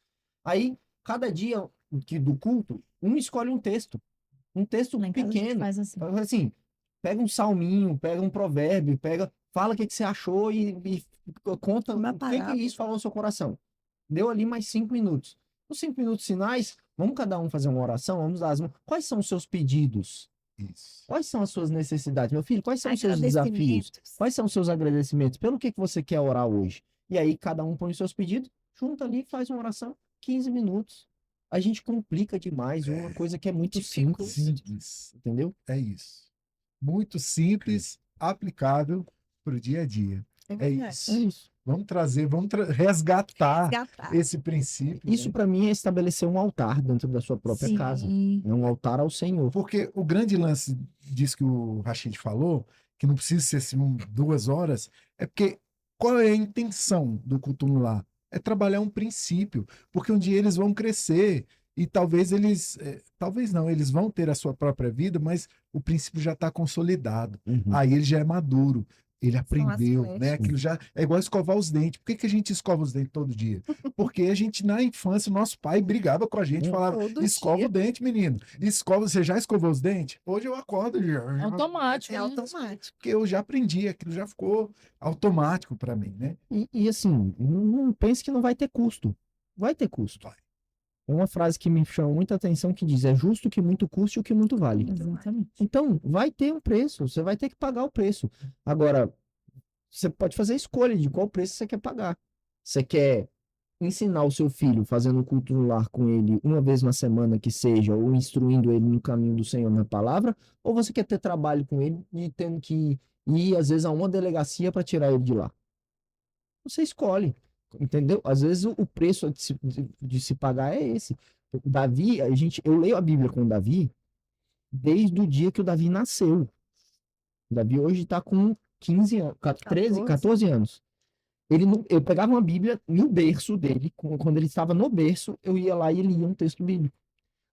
Aí, cada dia do culto, escolhe um texto. Um texto Lá em casa a gente pequeno. faz assim. Assim, pega um salminho, pega um provérbio, fala o que você achou e conta Uma o que parábola. isso falou no seu coração. Deu ali mais 5 minutos. Nos 5 minutos finais, vamos cada um fazer uma oração, vamos dar as mãos. Quais são os seus pedidos? Isso. Quais são as suas necessidades, meu filho? Quais são os seus desafios? Agradecimentos. Quais são os seus agradecimentos? Pelo que você quer orar hoje? E aí, cada um põe os seus pedidos, junta ali, faz uma oração, 15 minutos. A gente complica demais uma coisa que é muito simples, Simples. entendeu? É isso. Muito simples, aplicável para o dia a dia. É verdade. isso. É isso. Vamos resgatar Resgatar. esse princípio. Isso, né? para mim, é estabelecer um altar dentro da sua própria Sim. casa. É um altar ao Senhor. Porque o grande lance disso que o Rashid falou, que não precisa ser assim, 2 horas, é porque qual é a intenção do culto no lar? É trabalhar um princípio, porque um dia eles vão crescer e talvez talvez não, eles vão ter a sua própria vida, mas o princípio já está consolidado. Uhum. Aí ele já é maduro. Ele aprendeu, flechas. né? Aquilo já é igual escovar os dentes. Por que a gente escova os dentes todo dia? Porque a gente, na infância, nosso pai brigava com a gente, falava: Todo escova dia. o dente, menino. Você já escovou os dentes? Hoje eu acordo Automático, É né? automático. porque eu já aprendi, aquilo já ficou automático para mim, né? E assim, não pense que não vai ter custo. Vai ter custo. Vai. É uma frase que me chama muita atenção que diz: é justo que muito custe o que muito vale. Exatamente. Então, vai ter um preço, você vai ter que pagar o preço. Agora, você pode fazer a escolha de qual preço você quer pagar. Você quer ensinar o seu filho fazendo um culto no lar com ele uma vez na semana que seja, ou instruindo ele no caminho do Senhor na palavra, ou você quer ter trabalho com ele e tendo que ir, às vezes, a uma delegacia para tirar ele de lá? Você escolhe, entendeu? Às vezes o preço de se pagar é esse. O Davi, eu leio a Bíblia com o Davi desde o dia que o Davi nasceu. O Davi hoje está com 15 anos, 13, 14 anos. Eu pegava uma Bíblia no berço dele, quando ele estava no berço, eu ia lá e ele lia um texto bíblico.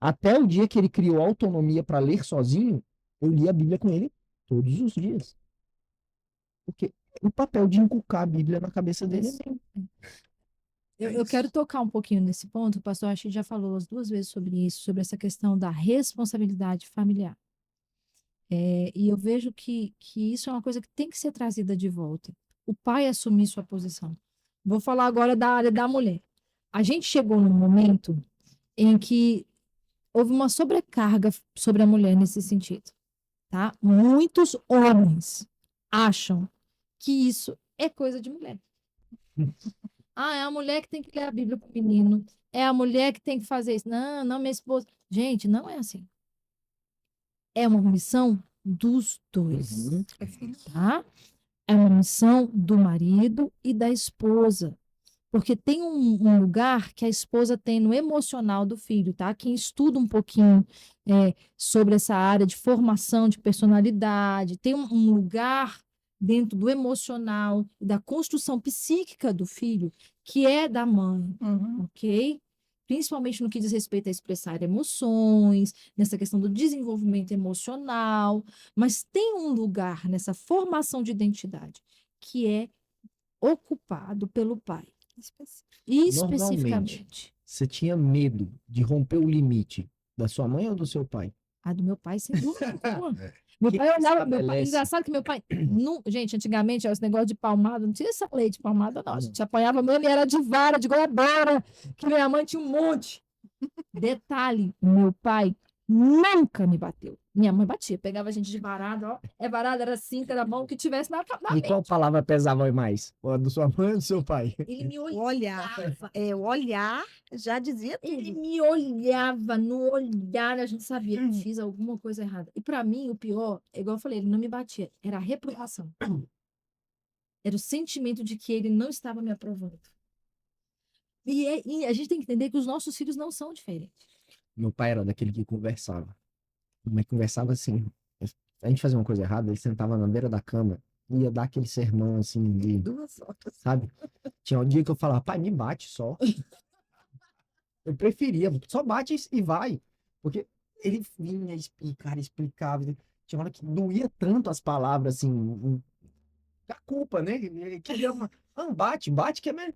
Até o dia que ele criou autonomia para ler sozinho, eu lia a Bíblia com ele todos os dias. Porque o papel de inculcar a Bíblia na cabeça dele é meu. Eu quero tocar um pouquinho nesse ponto, o pastor Achille já falou as 2 vezes sobre isso, sobre essa questão da responsabilidade familiar. E eu vejo que isso é uma coisa que tem que ser trazida de volta. O pai assumir sua posição. Vou falar agora da área da mulher. A gente chegou num momento em que houve uma sobrecarga sobre a mulher nesse sentido, tá? Muitos homens acham que isso é coisa de mulher. Ah, é a mulher que tem que ler a Bíblia pro menino. É a mulher que tem que fazer isso. Não, não, minha esposa. Gente, não é assim. É uma missão dos dois, Uhum. tá? É uma missão do marido e da esposa. Porque tem um lugar que a esposa tem no emocional do filho, tá? Quem estuda um pouquinho sobre essa área de formação de personalidade, tem um lugar dentro do emocional, da construção psíquica do filho, que é da mãe, ok? Principalmente no que diz respeito a expressar emoções, nessa questão do desenvolvimento emocional, mas tem um lugar nessa formação de identidade que é ocupado pelo pai. Especificamente. Você tinha medo de romper o limite da sua mãe ou do seu pai? A do meu pai, sem dúvida nenhuma. Meu pai olhava, engraçado que meu pai, gente, antigamente, esse negócio de palmada, não tinha essa lei de palmada, não. A gente apanhava mesmo e era de vara, de goiabeira, que minha mãe tinha um monte. Detalhe, meu pai nunca me bateu. Minha mãe batia, pegava a gente de varada, ó. Varada, era cinta, era mão, que tivesse na E mente. qual palavra pesava mais? A da sua mãe ou do seu pai? Ele me O olhar. O olhar já dizia Ele tudo. me olhava, no olhar a gente sabia que fiz alguma coisa errada. E para mim, o pior, é igual eu falei, ele não me batia, era a reprovação. Era o sentimento de que ele não estava me aprovando. E a gente tem que entender que os nossos filhos não são diferentes. Meu pai era daquele que conversava. Mas conversava assim. A gente fazia uma coisa errada, ele sentava na beira da cama e ia dar aquele sermão assim de, 2 horas. sabe? Tinha um dia que eu falava: pai, me bate só. Eu preferia, só bate e vai. Porque ele vinha explicar, explicava. Tinha hora que doía tanto as palavras, assim, a culpa, né? Ele queria bate, bate que é melhor.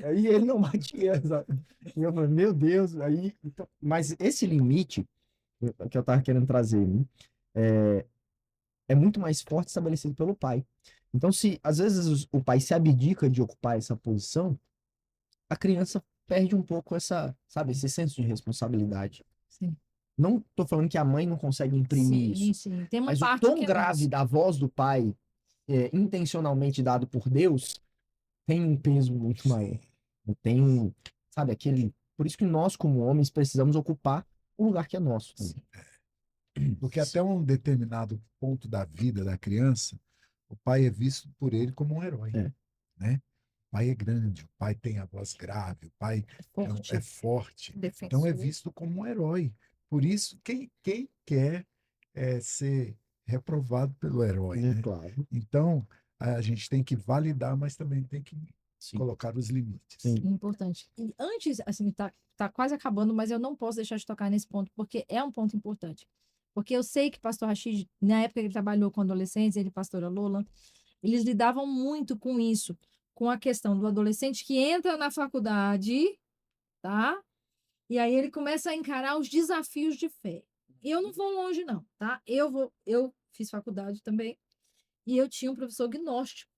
Aí ele não batia, sabe? E eu falei, meu Deus, aí. Então, mas esse limite que eu tava querendo trazer, né? É muito mais forte estabelecido pelo pai. Então, se às vezes o pai se abdica de ocupar essa posição, a criança perde um pouco sabe, esse senso de responsabilidade. Sim. Não tô falando que a mãe não consegue imprimir Sim, isso, sim. Tem uma mas o parte tom que é grave nossa. da voz do pai, intencionalmente dado por Deus, tem um peso muito maior. Tem, sabe, aquele. Por isso que nós, como homens, precisamos ocupar o lugar que é nosso também. Porque até um determinado ponto da vida da criança, o pai é visto por ele como um herói, É. né? O pai é grande, o pai tem a voz grave, o pai Forte. é forte. Defensor. Então é visto como um herói. Por isso, quem quer ser reprovado pelo herói, né? Claro. Então, a gente tem que validar, mas também tem que Sim. colocar os limites. Sim. Importante. E antes, assim, tá quase acabando, mas eu não posso deixar de tocar nesse ponto, porque é um ponto importante. Porque eu sei que pastor Rachid, na época que ele trabalhou com adolescentes, ele e pastora Lola, eles lidavam muito com isso, com a questão do adolescente que entra na faculdade, tá? E aí ele começa a encarar os desafios de fé. E eu não vou longe, não, tá? Eu fiz faculdade também, e eu tinha um professor gnóstico.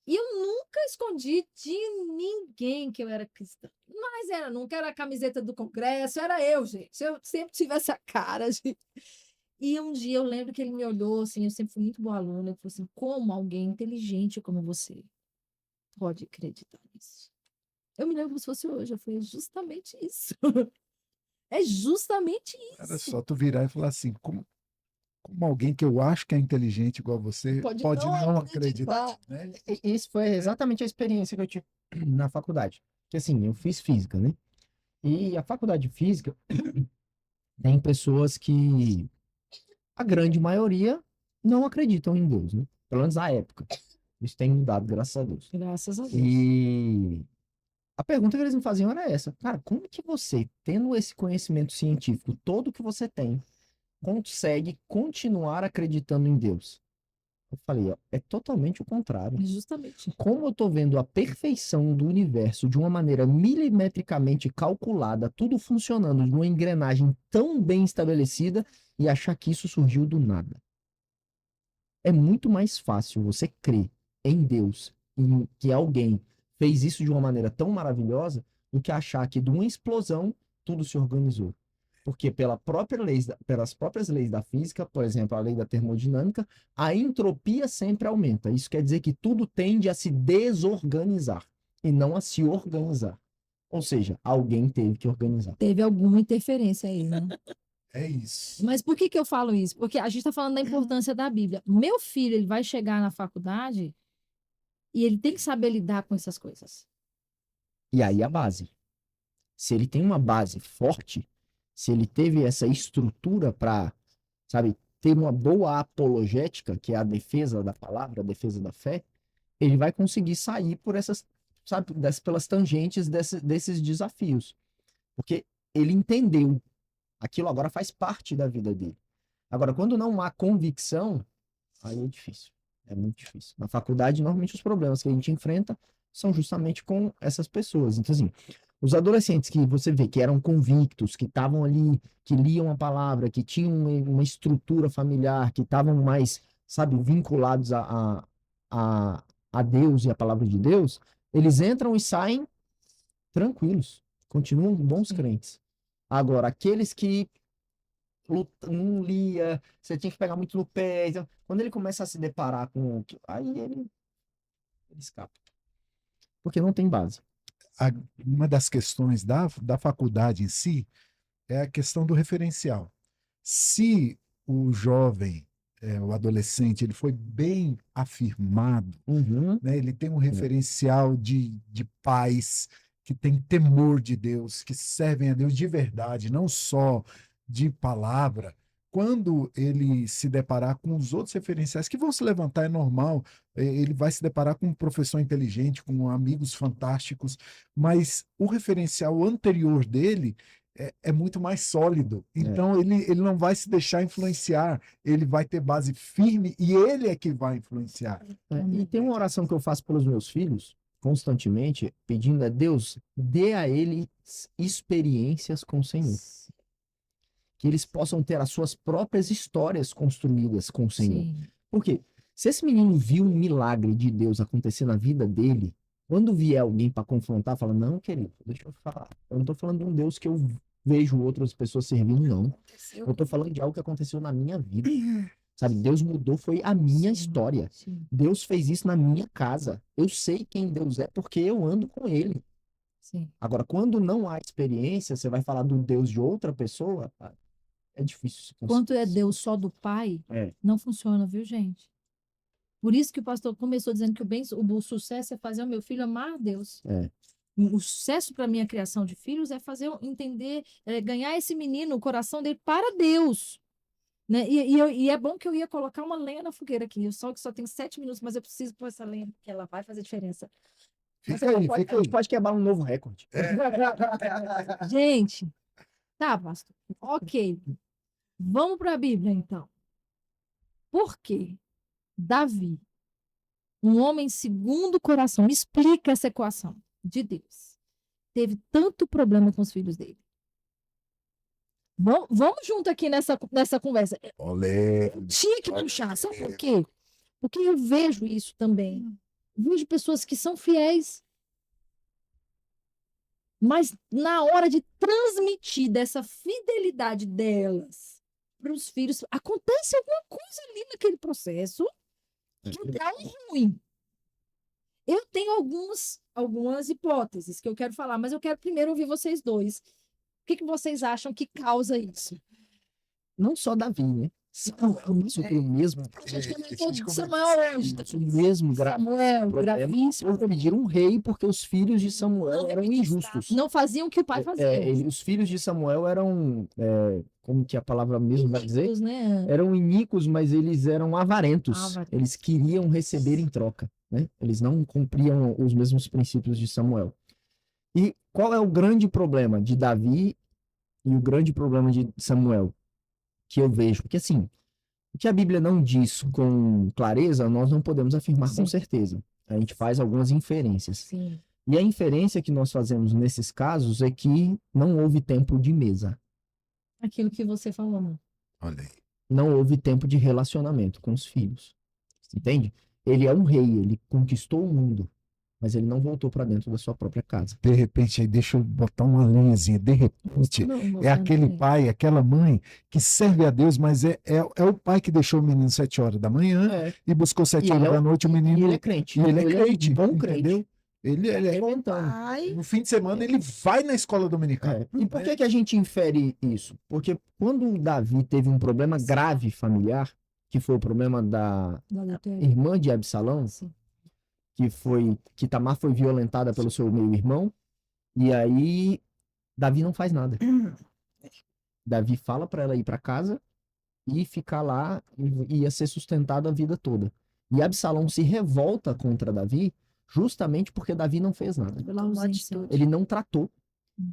E eu nunca escondi de ninguém que eu era cristã. Mas nunca era a camiseta do Congresso, era eu, gente. Eu sempre tive essa cara de... E um dia eu lembro que ele me olhou, assim, eu sempre fui muito boa aluna, ele falou assim, como alguém inteligente como você pode acreditar nisso? Eu me lembro como se fosse hoje, eu falei, justamente isso. É justamente Era isso. só tu virar e falar assim, como alguém que eu acho que é inteligente igual você, Pode pode não não acreditar. acreditar, né? Esse foi exatamente a experiência que eu tive na faculdade. Que assim, eu fiz física, né? E a faculdade de física tem pessoas que, a grande maioria, não acreditam em Deus, né? Pelo menos na época. Isso tem mudado, graças a Deus. Graças a Deus. E a pergunta que eles me faziam era essa. Cara, como que você, tendo esse conhecimento científico todo que você tem, consegue continuar acreditando em Deus? Eu falei, ó, é totalmente o contrário. Justamente. Como eu tô vendo a perfeição do universo de uma maneira milimetricamente calculada, tudo funcionando de uma engrenagem tão bem estabelecida e achar que isso surgiu do nada. É muito mais fácil você crer em Deus, em que alguém fez isso de uma maneira tão maravilhosa, do que achar que de uma explosão tudo se organizou. Porque pelas próprias leis da física, por exemplo, a lei da termodinâmica, a entropia sempre aumenta. Isso quer dizer que tudo tende a se desorganizar e não a se organizar. Ou seja, alguém teve que organizar. Teve alguma interferência aí, né? É isso. Mas por que que eu falo isso? Porque a gente está falando da importância da Bíblia. Meu filho, ele vai chegar na faculdade e ele tem que saber lidar com essas coisas. E aí a base. Se ele tem uma base forte, se ele teve essa estrutura para, sabe, ter uma boa apologética, que é a defesa da palavra, a defesa da fé, ele vai conseguir sair por essas, sabe, pelas tangentes desses desafios. Porque ele entendeu. Aquilo agora faz parte da vida dele. Agora, quando não há convicção, aí é difícil. É muito difícil. Na faculdade, normalmente os problemas que a gente enfrenta são justamente com essas pessoas. Então, assim, os adolescentes que você vê que eram convictos, que estavam ali, que liam a palavra, que tinham uma estrutura familiar, que estavam mais, sabe, vinculados a Deus e a palavra de Deus, eles entram e saem tranquilos, continuam bons crentes. Agora, aqueles que não lia, você tinha que pegar muito no pé. Então, quando ele começa a se deparar com. Aí ele escapa. Porque não tem base. Uma das questões da faculdade em si é a questão do referencial. Se o jovem, o adolescente, ele foi bem afirmado, Uhum. né? Ele tem um referencial de pais que têm temor de Deus, que servem a Deus de verdade, não só de palavra. Quando ele se deparar com os outros referenciais que vão se levantar, é normal, ele vai se deparar com um professor inteligente, com amigos fantásticos, mas o referencial anterior dele é muito mais sólido. Então, ele não vai se deixar influenciar, ele vai ter base firme e ele é que vai influenciar. E tem uma oração que eu faço pelos meus filhos, constantemente, pedindo a Deus, dê a eles experiências com o Senhor. Que eles possam ter as suas próprias histórias construídas com o Senhor. Sim. Por quê? Se esse menino viu um milagre de Deus acontecer na vida dele, quando vier alguém para confrontar, fala: não, querido, deixa eu falar. Eu não estou falando de um Deus que eu vejo outras pessoas servindo, não. Eu estou falando de algo que aconteceu na minha vida. Sabe, Deus mudou, foi a minha história. Sim. Deus fez isso na minha casa. Eu sei quem Deus é porque eu ando com ele. Sim. Agora, quando não há experiência, você vai falar do Deus de outra pessoa, é difícil. Quanto é Deus só do Pai, não funciona, viu, gente? Por isso que o pastor começou dizendo que o sucesso é fazer o meu filho amar a Deus. O sucesso para a minha criação de filhos é fazer entender, ganhar esse menino, o coração dele para Deus. Né? E é bom que eu ia colocar uma lenha na fogueira aqui. Que só tem 7 minutos, mas eu preciso pôr essa lenha, porque ela vai fazer diferença. Fica aí, A fica gente aí. pode quebrar um novo recorde. Gente, tá, pastor. Ok. Vamos para a Bíblia, então. Por quê? Davi, um homem segundo o coração, explica essa equação de Deus. Teve tanto problema com os filhos dele. Vamos junto aqui nessa conversa. Olé. Tinha que puxar, sabe por quê? Porque eu vejo isso também Vejo pessoas que são fiéis, mas na hora de transmitir dessa fidelidade delas para os filhos, acontece alguma coisa ali naquele processo que dá um ruim. Eu tenho algumas hipóteses que eu quero falar, mas eu quero primeiro ouvir vocês dois. O que vocês acham que causa isso? Não só Davi, né? Samuel passou pelo mesmo A gente comentou de conversou Samuel hoje. o mesmo Samuel, gravíssimo. pediram um rei porque os filhos de Samuel eram injustos. Não faziam o que o pai fazia. Os filhos de Samuel eram, como que a palavra mesmo vai dizer? Iníquos, né? Eram iníquos, mas eles eram avarentos. Avarentos. Eles queriam receber em troca, né? Eles não cumpriam os mesmos princípios de Samuel. E qual é o grande problema de Davi e o grande problema de Samuel? Que eu vejo, porque assim, o que a Bíblia não diz com clareza, nós não podemos afirmar com Sim. certeza. A gente faz algumas inferências. Sim. E a inferência que nós fazemos nesses casos é que não houve tempo de mesa, Aquilo que você falou, amor. Olha aí. não houve tempo de relacionamento com os filhos. Entende? Ele é um rei, ele conquistou o mundo, mas ele não voltou para dentro da sua própria casa. De repente, aí deixa eu botar uma linhazinha. De repente, Não, você é aquele não pai, aquela mãe que serve a Deus, mas é o pai que deixou o menino 7 horas da manhã e buscou 7 E horas ele é da noite o E menino. ele é crente. E ele é crente, um bom entendeu? crente. Ele Ele é. é inventando. Pai, No fim de semana ele vai na escola dominical. E por que a gente infere isso? Porque quando o Davi teve um problema grave familiar, que foi o problema da Da adultério. irmã de Absalão, Sim. que Tamar foi violentada pelo seu meio-irmão, e aí Davi não faz nada. Davi fala para ela ir para casa e ficar lá e ia ser sustentado a vida toda. E Absalão se revolta contra Davi justamente porque Davi não fez nada. Pela Tomou ausência. atitude. Ele não tratou,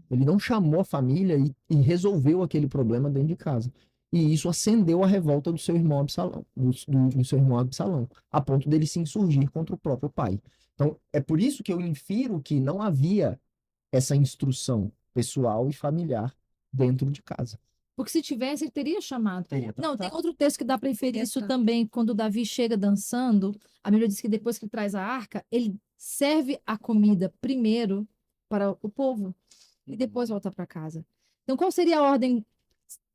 ele não chamou a família e resolveu aquele problema dentro de casa. E isso acendeu a revolta do seu irmão Absalão, do seu irmão Absalão, a ponto dele se insurgir contra o próprio pai. Então, é por isso que eu infiro que não havia essa instrução pessoal e familiar dentro de casa. Porque se tivesse, ele teria chamado. Teria Não, tem tratado. outro texto que dá para inferir isso também. Quando Davi chega dançando, a Bíblia diz que depois que ele traz a arca, ele serve a comida primeiro para o povo e depois volta para casa. Então, qual seria a ordem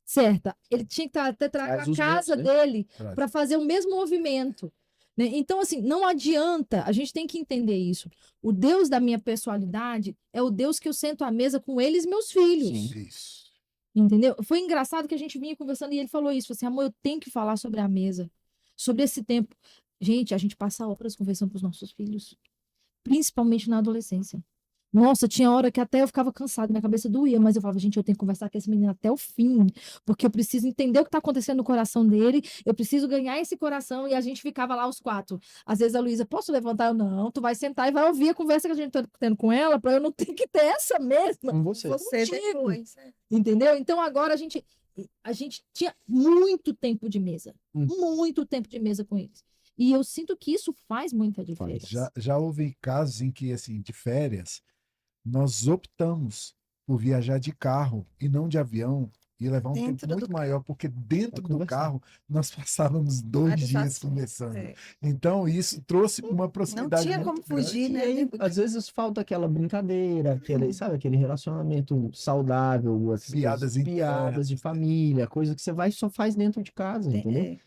certa? Ele tinha que até trazer Traz a os casa mesmos, dele Traz. para fazer o mesmo movimento. Né? Então, assim, não adianta, a gente tem que entender isso. O Deus da minha pessoalidade é o Deus que eu sento à mesa com eles, meus filhos. Sim. Isso. Entendeu? Foi engraçado que a gente vinha conversando e ele falou isso, falou assim, amor, eu tenho que falar sobre a mesa, sobre esse tempo. Gente, a gente passa horas conversando com os nossos filhos, principalmente na adolescência. Nossa, tinha hora que até eu ficava cansada, minha cabeça doía, mas eu falava, gente, eu tenho que conversar com esse menino até o fim, porque eu preciso entender o que está acontecendo no coração dele, eu preciso ganhar esse coração, e a gente ficava lá os 4. Às vezes a Luísa, posso levantar? Eu, não, tu vai sentar e vai ouvir a conversa que a gente tá tendo com ela, para eu não ter que ter essa mesma. Com você. você contigo. depois. Entendeu? Então agora a gente tinha muito tempo de mesa. Hum. Muito tempo de mesa com eles. E eu sinto que isso faz muita diferença. Já houve casos em que, assim, de férias, nós optamos por viajar de carro e não de avião e levar um Dentro tempo muito do maior, porque dentro Pra do conversar. carro nós passávamos 2 Vários dias assuntos, conversando. é. Então, isso trouxe uma Não proximidade tinha muito como fugir, grande. E né? aí, às vezes falta aquela brincadeira, sabe, aquele relacionamento saudável, as Piadas piadas de família, coisa que você só faz dentro de casa, entendeu?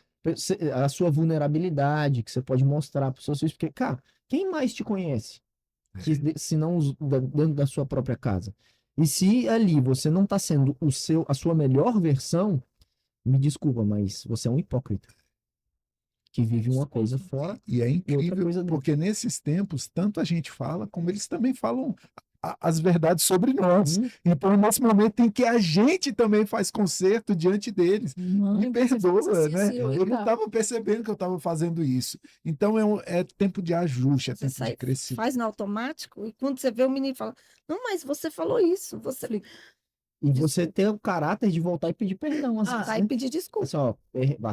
A sua vulnerabilidade que você pode mostrar para os seus filhos, porque, cara, quem mais te conhece se não dentro da sua própria casa? E se ali você não está sendo a sua melhor versão, me desculpa, mas você é um hipócrita que vive uma coisa fora. E é outra incrível, coisa dentro. porque nesses tempos, tanto a gente fala, como eles também falam as verdades sobre nós. Então, nesse momento em que a gente também faz conserto diante deles. Me perdoa, né? Eu não estava percebendo que eu estava fazendo isso. Então, é tempo de ajuste, é Você tempo de crescimento. faz no automático e quando você vê o menino fala, não, mas você falou isso, você E você ter o caráter de voltar e pedir perdão. Às vezes, vai né? pedir desculpa. Assim, ó,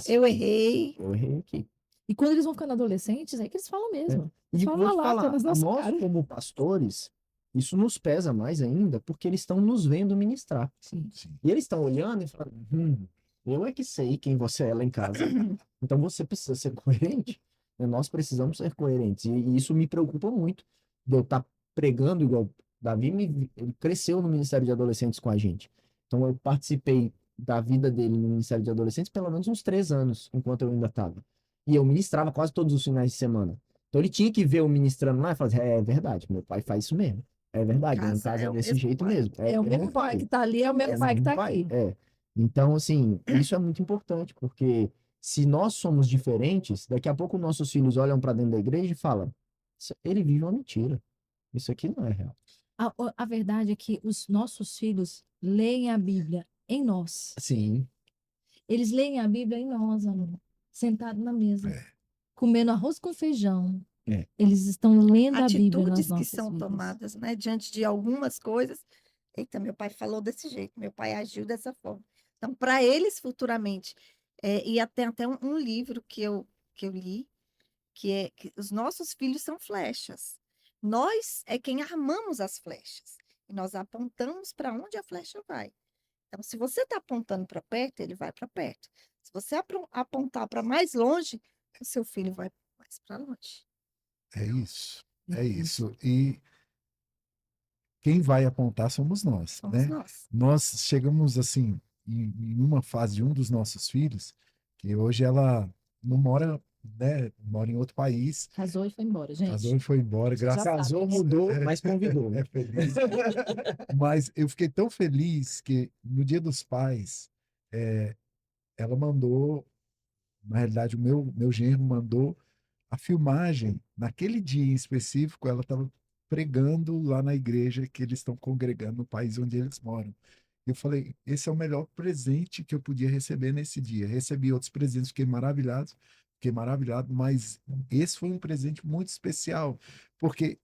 Eu errei. Eu errei aqui. E quando eles vão ficando adolescentes, é que eles falam mesmo. E Fala vou te lá, falar, tá nas nossas nós caras. como pastores, isso nos pesa mais ainda, porque eles estão nos vendo ministrar. Sim. Sim. E eles estão olhando e falando, eu é que sei quem você é lá em casa. Então você precisa ser coerente Nós precisamos ser coerentes. E isso me preocupa muito, de eu estar pregando igual Davi, ele cresceu no Ministério de Adolescentes com a gente. Então eu participei da vida dele no Ministério de Adolescentes pelo menos uns 3 anos, enquanto eu ainda estava. E eu ministrava quase todos os finais de semana. Então ele tinha que ver eu ministrando lá e falar assim, é verdade, meu pai faz isso mesmo. É verdade, lá em casa é o desse mesmo jeito pai. mesmo. É o mesmo pai que está ali, é o mesmo É o pai que mesmo está pai, aqui. é. Então, assim, isso é muito importante, porque se nós somos diferentes, daqui a pouco nossos filhos olham para dentro da igreja e falam, ele vive uma mentira. Isso aqui não é real. A verdade é que os nossos filhos leem a Bíblia em nós. Sim, Eles leem a Bíblia em nós, amor. Sentado na mesa, É. comendo arroz com feijão. É. Eles estão lendo a Bíblia nas Atitudes que nossas são vidas. tomadas, né, diante de algumas coisas. Eita, meu pai falou desse jeito, meu pai agiu dessa forma. Então, para eles futuramente, e até um livro que eu li, que é que os nossos filhos são flechas. Nós é quem armamos as flechas. E nós apontamos para onde a flecha vai. Então, se você está apontando para perto, ele vai para perto. Se você apontar para mais longe, o seu filho vai mais para longe. É isso. É isso. E quem vai apontar somos nós, Somos né? nós. Nós chegamos assim em uma fase de um dos nossos filhos, que hoje ela não mora, né? Mora em outro país, Casou e foi embora, casou gente. e foi embora, graças a sabe, casou, né? mudou, mas convidou. É feliz. Mas eu fiquei tão feliz que no Dia dos Pais, ela mandou, na realidade, o meu genro mandou a filmagem. Naquele dia em específico, ela estava pregando lá na igreja que eles estão congregando no país onde eles moram. Eu falei, esse é o melhor presente que eu podia receber nesse dia. Recebi outros presentes, fiquei maravilhado, mas esse foi um presente muito especial, porque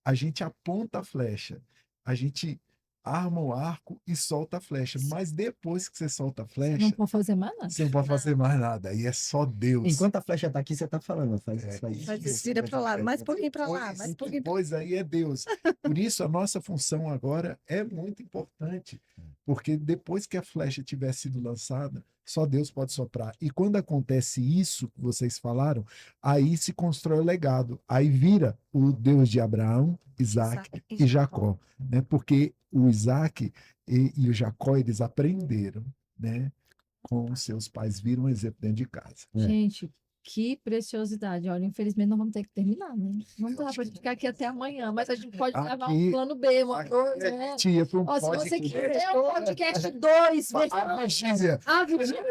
a gente aponta a flecha, a gente arma o arco e solta a flecha, mas depois que você solta a Você não flecha, pode fazer mais nada. você não pode fazer mais nada, aí é só Deus. Enquanto a flecha tá aqui, você tá falando, faz Faz isso, vira para lá, mais um pouquinho para lá, mais um pouquinho para lá. Depois aí é Deus. Por isso a nossa função agora é muito importante, porque depois que a flecha tiver sido lançada, só Deus pode soprar. E quando acontece isso que vocês falaram, aí se constrói o legado. Aí vira o Deus de Abraão, Isaac e Jacó, né? Porque o Isaac e o Jacó, eles aprenderam, né? Com os seus pais, viram um exemplo dentro de casa. Gente, que preciosidade. Olha, infelizmente não vamos ter que terminar, né? Não dá pra gente ficar aqui até amanhã, mas a gente pode levar um Aqui- plano B, uma coisa, né? Tia, para um Ó, se você podcast. quiser um podcast 2, Ah, Virgínia,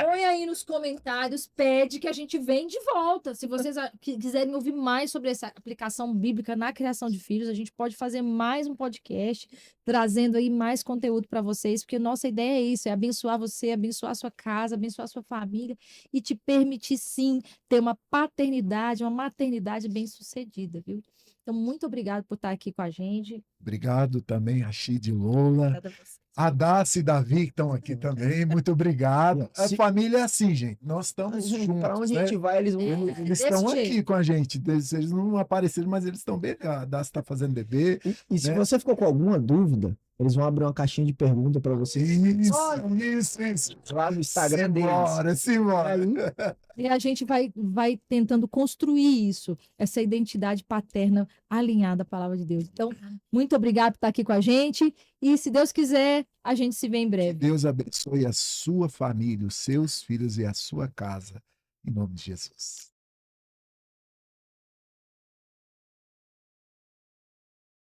põe aí nos comentários, pede que a gente vem de volta. Se vocês quiserem ouvir mais sobre essa aplicação bíblica na criação de filhos, a gente pode fazer mais um podcast, trazendo aí mais conteúdo para vocês, porque nossa ideia é isso, é abençoar você, abençoar a sua casa, abençoar a sua família e te permitir, sim, ter uma paternidade, uma maternidade bem-sucedida, viu? Então, muito obrigado por estar aqui com a gente. obrigado também a Chid Lola, Obrigada a você. a Daci e Davi que estão aqui também, muito obrigado. A Se- família é assim, gente, nós estamos Para onde juntos, a né? gente vai, eles vão. Eles desse estão jeito. aqui com a gente, eles não apareceram, mas eles estão bem. A Daci está fazendo bebê. E se né? você ficou com alguma dúvida, eles vão abrir uma caixinha de pergunta para você Isso. lá no Instagram deles. Simbora. E a gente vai tentando construir isso, essa identidade paterna alinhada à palavra de Deus. Então, muito obrigado por estar aqui com a gente. E, se Deus quiser, a gente se vê em breve. Deus abençoe a sua família, os seus filhos e a sua casa, em nome de Jesus.